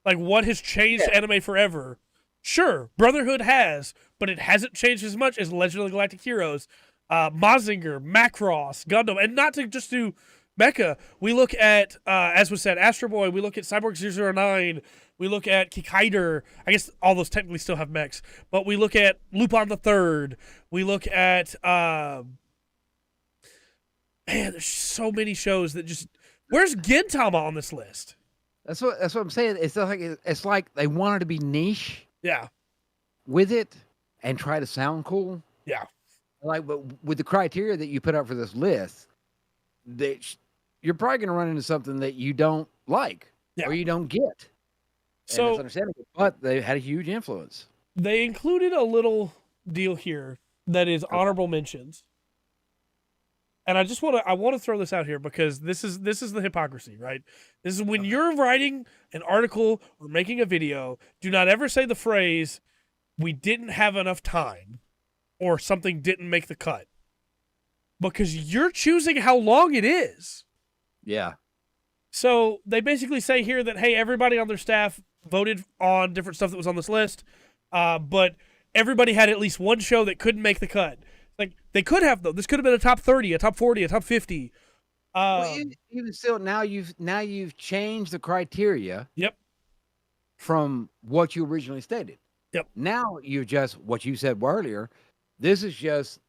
like what has changed anime forever, sure, Brotherhood has, but it hasn't changed as much as Legend of the Galactic Heroes, Mazinger, Macross, Gundam, and not to just do Mecha. We look at, as was said, Astro Boy. We look at Cyborg 009. We look at Kikaider. I guess all those technically still have mechs, but we look at Lupin the Third. We look at, man, there's so many shows that just. Where's Gintama on this list? that's what I'm saying. It's like they wanted to be niche Yeah, with it and try to sound cool. yeah. But with the criteria that you put out for this list, you're probably going to run into something that you don't like or you don't get. And So that's understandable, but they had a huge influence. they included a little deal here that is honorable mentions. And I just want to throw this out here because this is the hypocrisy, right? This is when you're writing an article or making a video, do not ever say the phrase "we didn't have enough time" or "something didn't make the cut," because you're choosing how long it is. Yeah. So they basically say here that, hey, everybody on their staff voted on different stuff that was on this list, but everybody had at least one show that couldn't make the cut. Like, they could have, though. This could have been a top 30, a top 40, a top 50. Well, even still, now you've changed the criteria. Yep. From what you originally stated. Yep. Now you just what you said earlier. This is just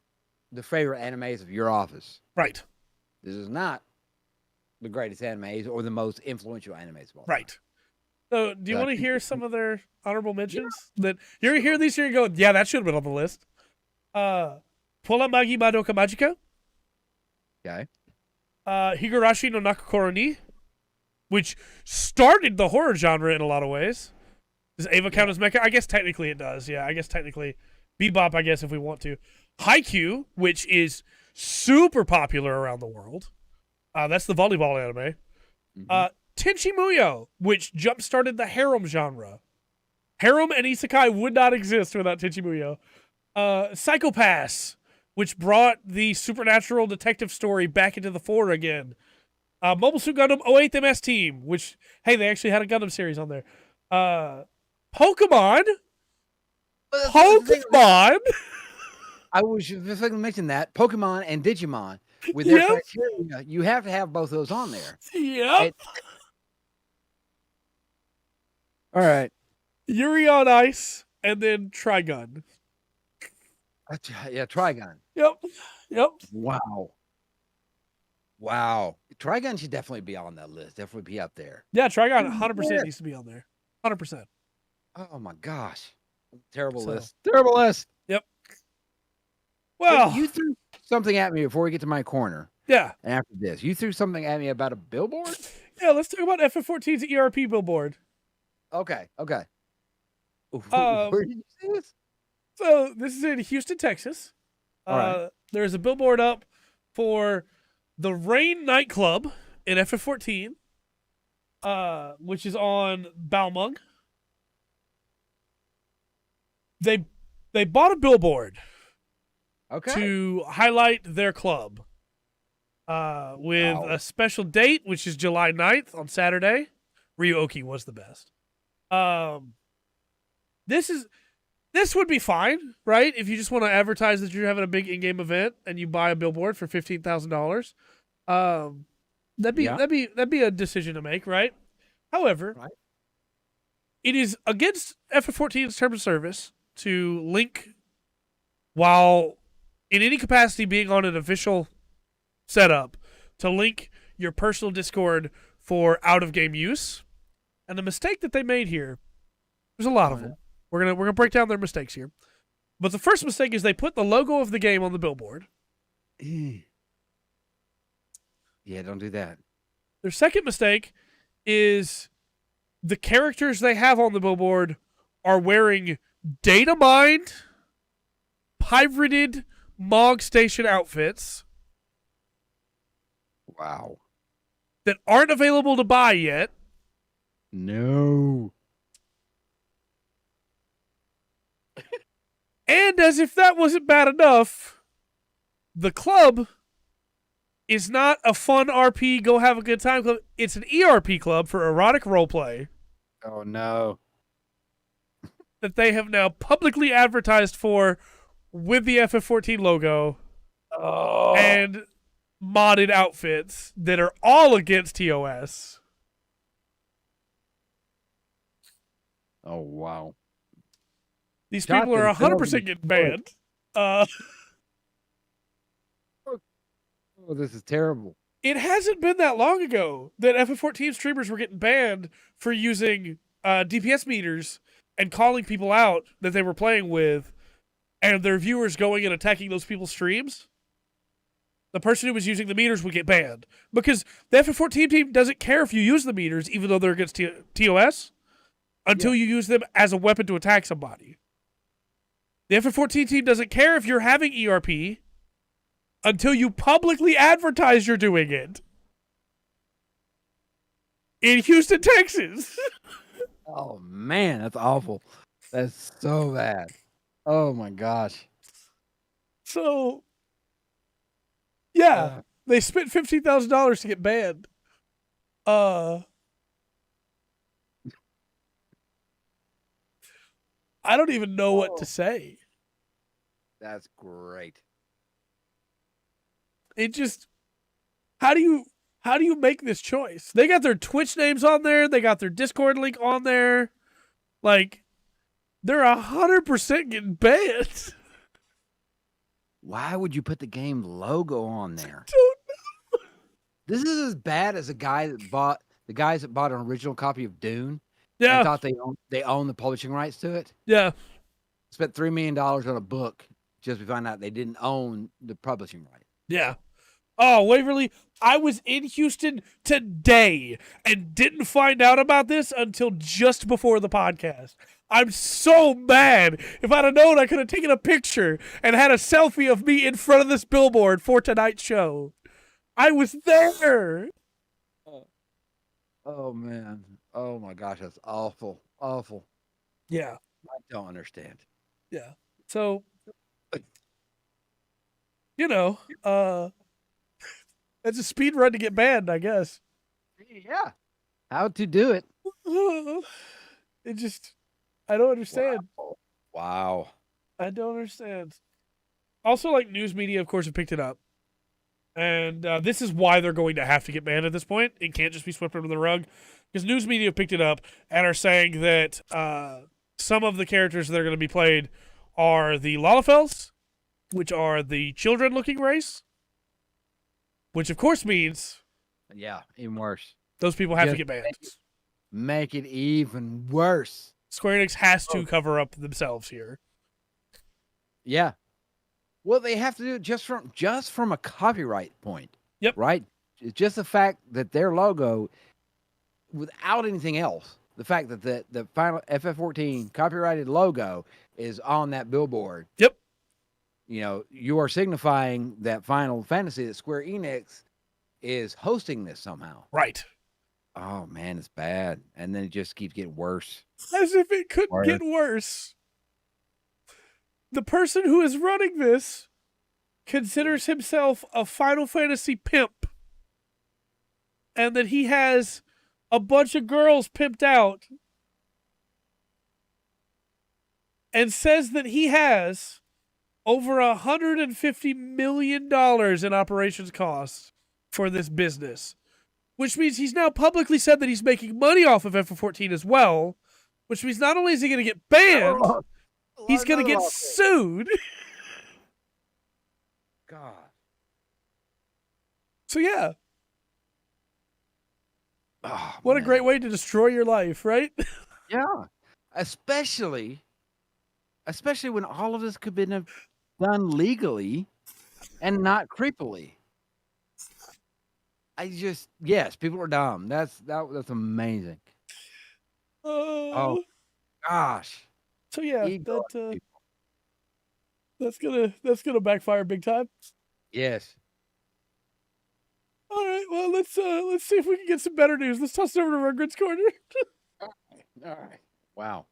the favorite animes of your office. Right. This is not the greatest animes or the most influential animes of all. Right. So, do you want to hear some of their honorable mentions? That you're going to hear these here and go, yeah, that should have been on the list. Pola Magi Madoka Magica. Okay. Higurashi no Nakakoro ni, which started the horror genre in a lot of ways. Does Ava count as mecha? I guess technically it does. Yeah, I guess technically. Bebop, I guess, if we want to. Haikyuu, which is super popular around the world. That's the volleyball anime. Tenchi Muyo, which jump-started the harem genre. Harem and isekai would not exist without Tenchi Muyo. Psychopass, which brought the supernatural detective story back into the fore again. Mobile Suit Gundam 08 MS Team, which, hey, they actually had a Gundam series on there. Pokemon. Pokemon. I was just going to mention that. Pokemon and Digimon. With their criteria, you have to have both those on there. Yep. All right. Yuri on Ice, and then Trigun. Yeah, Trigun. Yep. Wow. Trigun should definitely be on that list. Definitely be up there. Yeah, Trigun 100% needs to be on there. 100%. Oh my gosh. Terrible list. Terrible list. Yep. Well, you threw something at me before we get to my corner. Yeah. And after this, you threw something at me about a billboard? Yeah, let's talk about FF14's ERP Billboard. Okay. Where did you see this? So this is in Houston, Texas. All right. There's a billboard up for the Rain nightclub in FF14, which is on Balmung. They bought a billboard to highlight their club with a special date, which is July 9th on Saturday. Ryuoki was the best. This would be fine, right? If you just want to advertise that you're having a big in-game event and you buy a billboard for $15,000, that'd be a decision to make, right? However, it is against FF14's terms of service to link while in any capacity being on an official setup to link your personal Discord for out-of-game use. And the mistake that they made here, there's a lot of them. We're gonna break down their mistakes here. But the first mistake is they put the logo of the game on the billboard. Yeah, don't do that. Their second mistake is the characters they have on the billboard are wearing data mined, pirated Mog Station outfits. Wow. That aren't available to buy yet. No. And as if that wasn't bad enough, the club is not a fun RP, go have a good time club. It's an ERP club for erotic roleplay. Oh, no. That they have now publicly advertised for with the FF14 logo. Oh. And modded outfits that are all against TOS. Oh, wow. These people are 100% getting banned. Oh, this is terrible. It hasn't been that long ago that FF14 streamers were getting banned for using DPS meters and calling people out that they were playing with, and their viewers going and attacking those people's streams. The person who was using the meters would get banned because the FF14 team doesn't care if you use the meters, even though they're against TOS, until you use them as a weapon to attack somebody. The FF14 team doesn't care if you're having ERP until you publicly advertise you're doing it. In Houston, Texas. Oh, man, that's awful. That's so bad. Oh, my gosh. So, yeah, they spent $15,000 to get banned. I don't even know what to say. That's great. It just, how do you make this choice? They got their Twitch names on there. They got their Discord link on there. Like, they're 100% getting banned. Why would you put the game logo on there? I don't know. This is as bad as the guys that bought an original copy of Dune. Yeah. I thought they owned the publishing rights to it. Yeah. Spent $3 million on a book just to find out they didn't own the publishing rights. Yeah. Oh, Waverly, I was in Houston today and didn't find out about this until just before the podcast. I'm so mad. If I'd have known, I could have taken a picture and had a selfie of me in front of this billboard for tonight's show. I was there. Oh man. Oh my gosh, that's awful. Awful. Yeah. I don't understand. Yeah. So, you know, it's a speed run to get banned, I guess. Yeah. How to do it. It just, I don't understand. Wow. Wow. I don't understand. Also, like news media, of course, have picked it up. And this is why they're going to have to get banned at this point. It can't just be swept under the rug. Because news media picked it up and are saying that some of the characters that are going to be played are the Lollifels, which are the children-looking race. Which, of course, means Yeah, even worse. those people have to Just get banned. Make it even worse. Square Enix has to cover up themselves here. Yeah. Well, they have to do it just from a copyright point. Yep. Right? It's just the fact that their logo, without anything else, the fact that the final FF14 copyrighted logo is on that billboard. Yep. You know, you are signifying that Final Fantasy that Square Enix is hosting this somehow. Right. Oh man, it's bad. And then it just keeps getting worse. As if it couldn't get worse. The person who is running this considers himself a Final Fantasy pimp. And that he has a bunch of girls pimped out. And says that he has over $150 million in operations costs for this business. Which means he's now publicly said that he's making money off of FF14 as well. Which means not only is he going to get banned, he's going to get sued. God. So yeah. Oh, what man. a great way to destroy your life, right? Yeah. Especially when all of this could have been done legally and not creepily. Yes, people are dumb. That's amazing. Oh gosh. So yeah, that's gonna backfire big time. Yes. All right, well let's see if we can get some better news. Let's toss it over to Rugrat's Corner. All right. Wow.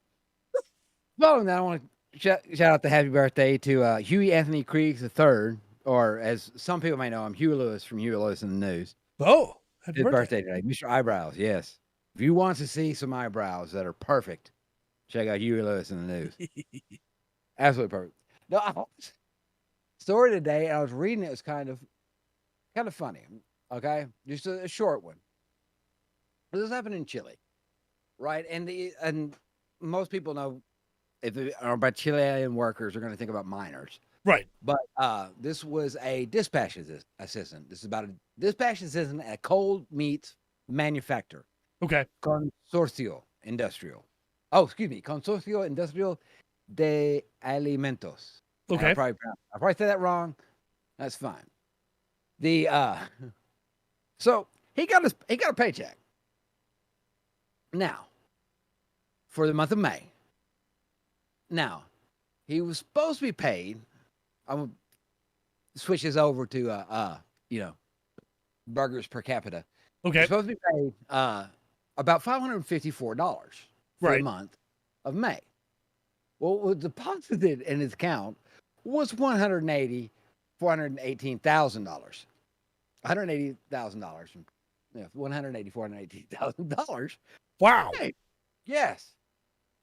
Following that, I want to shout out the happy birthday to Huey Anthony Creeks III, or as some people may know him, Huey Lewis from Huey Lewis in the News. Oh, his birthday today. Mr. Eyebrows, yes. If you want to see some eyebrows that are perfect, check out Huey Lewis in the News. Absolutely perfect. No, story today, I was reading it, was kind of funny. Okay, just a short one. This happened in Chile, right? And most people know, if they are about Chilean workers, are going to think about miners. Right. But this was a dispatch assistant. This is about a dispatch assistant at a cold meat manufacturer. Okay. Consorcio Industrial. Oh, excuse me. Consorcio Industrial de Alimentos. Okay. I probably said that wrong. That's fine. So he got a paycheck. Now, for the month of May. Now, he was supposed to be paid. I'm gonna switch this over to burgers per capita. Okay. He's supposed to be paid about $554 for the month of May. Well, what was deposited in his account was $118,000. $180,000. Yeah, $118,000. Wow. Hey, yes.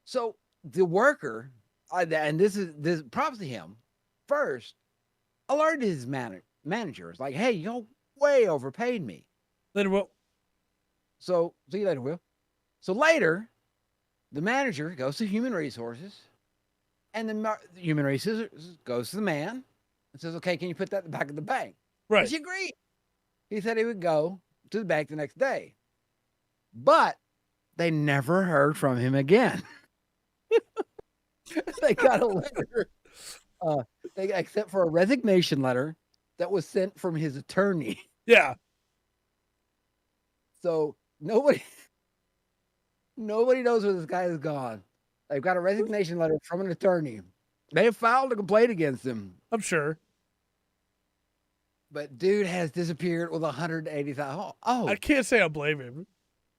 So the worker, and this props to him, first alerted his manager. It's like, hey, you way overpaid me. Later, Will. So see you later, Will. So later, the manager goes to human resources, and the human resources goes to the man and says, okay, can you put that in the back of the bank? Right. He agreed. He said he would go to the bank the next day. But they never heard from him again. They got a letter, except for a resignation letter that was sent from his attorney. Yeah. So nobody knows where this guy has gone. They've got a resignation letter from an attorney. They have filed a complaint against him. I'm sure. But dude has disappeared with 180,000. I can't say I blame him.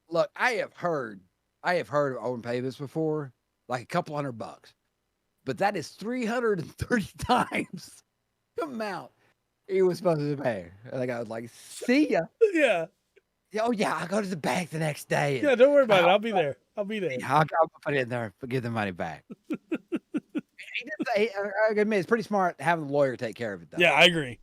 Look, I have heard of own payments before, like a couple $100, but that is 330 times the amount he was supposed to pay. And I was like, see ya. Yeah. Oh yeah, I'll go to the bank the next day. Yeah, don't worry about it. I'll be there. I'll be there. I'll put it in there, but give the money back. He did say, I admit, it's pretty smart having the lawyer take care of it, though. Yeah, I agree.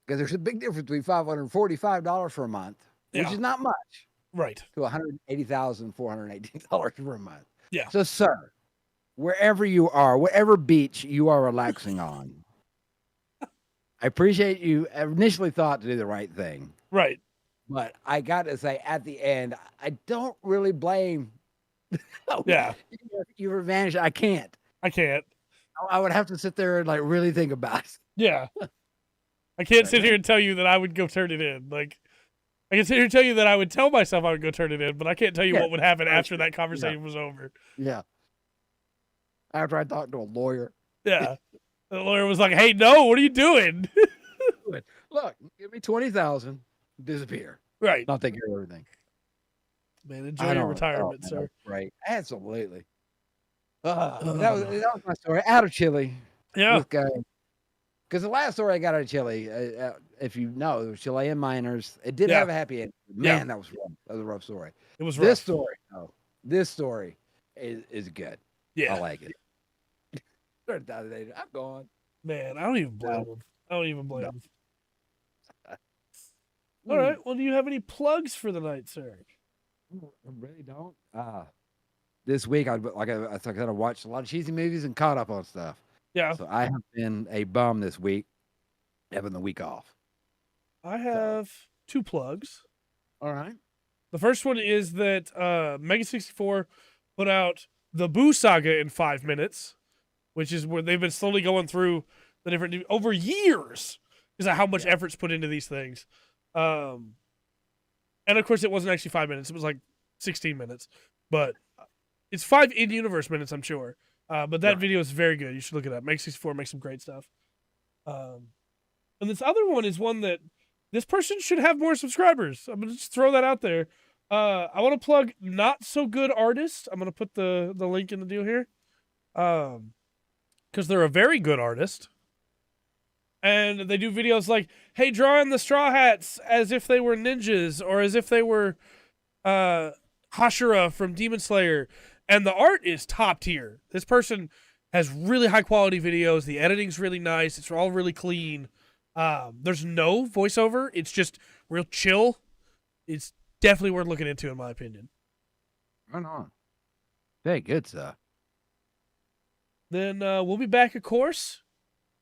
Because there's a big difference between $545 for a month, which is not much, right, to $180,418 for a month. Yeah. So, sir, wherever you are, whatever beach you are relaxing on, I appreciate you initially thought to do the right thing. Right. But I got to say, at the end, I don't really blame. Yeah. You were vanished. I can't. I would have to sit there and like really think about it. Yeah. I can't sit here and tell you that I would go turn it in. Like, I can sit here and tell you that I would tell myself I would go turn it in, but I can't tell you what would happen after that conversation was over. Yeah. After I talked to a lawyer. Yeah. The lawyer was like, "Hey, no, what are you doing?" Look, give me 20,000, disappear. Right. I'll take care of everything. Man, enjoy your retirement, sir. Right. Absolutely. That was my story. Out of Chile. Yeah. Because the last story I got out of Chile, if you know, it was Chilean miners. It did have a happy ending. Man, that was rough. That was a rough story. It was rough. This story is good. Yeah. I like it. I'm gone. Man, I don't even blame him. Him. All right. Well, do you have any plugs for the night, sir? I really don't. This week, I watched a lot of cheesy movies and caught up on stuff. Yeah. So I have been a bum this week, having the week off. I have two plugs. All right. The first one is that Mega 64 put out the Boo Saga in 5 minutes, which is where they've been slowly going through the different over years. Is how much effort's put into these things. And of course, it wasn't actually 5 minutes. It was like 16 minutes. But it's 5 in-universe minutes, I'm sure. But that video is very good. You should look it up. Mega 64 makes some great stuff. And this other one is one that this person should have more subscribers. I'm going to just throw that out there. I want to plug Not So Good Artist. I'm going to put the link in the deal here. Because they're a very good artist. And they do videos like, hey, draw in the Straw Hats as if they were ninjas or as if they were Hashira from Demon Slayer. And the art is top tier. This person has really high quality videos. The editing's really nice. It's all really clean. There's no voiceover. It's just real chill. It's definitely worth looking into, in my opinion. Right on. Very good stuff. Then we'll be back, of course,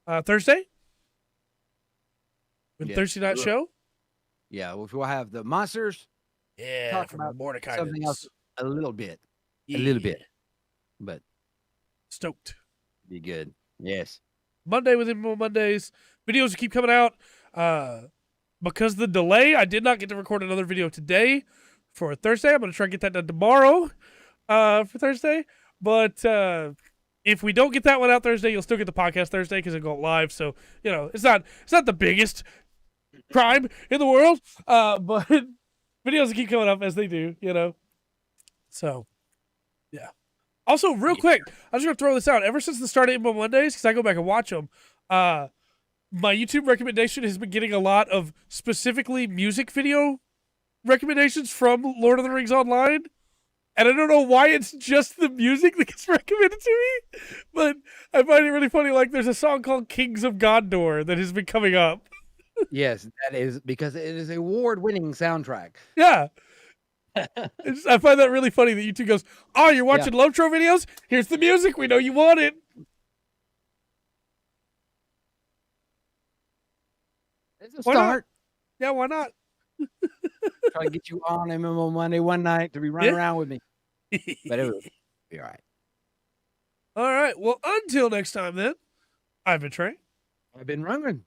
Thursday. Thursday night show. Yeah, we'll have the monsters. Yeah, talk from about Mordecai. Something else a little bit. Yeah. A little bit. But stoked. Be good. Yes. Monday with Info Mondays. Videos will keep coming out. Because of the delay, I did not get to record another video today for Thursday. I'm going to try and get that done tomorrow for Thursday. But if we don't get that one out Thursday, you'll still get the podcast Thursday because it'll go live. So, you know, it's not the biggest crime in the world. But videos will keep coming up as they do, you know. So, yeah. Also, real quick, I'm just going to throw this out. Ever since the start of Info Mondays, because I go back and watch them, my YouTube recommendation has been getting a lot of specifically music video recommendations from Lord of the Rings Online. And I don't know why it's just the music that gets recommended to me, but I find it really funny. Like, there's a song called Kings of Gondor that has been coming up. Yes, that is because it is an award-winning soundtrack. Yeah. I find that really funny that YouTube goes, oh, you're watching Lotro videos? Here's the music. We know you want it. It's a start. Yeah, why not? Try to get you on MMO Monday one night to be running around with me. But it will be all right. All right. Well, until next time then, I've been Trey. I've been Rungren.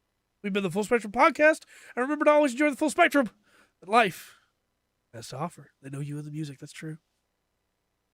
We've been the Full Spectrum Podcast. And remember to always enjoy the full spectrum that life has to offer. They know you and the music. That's true.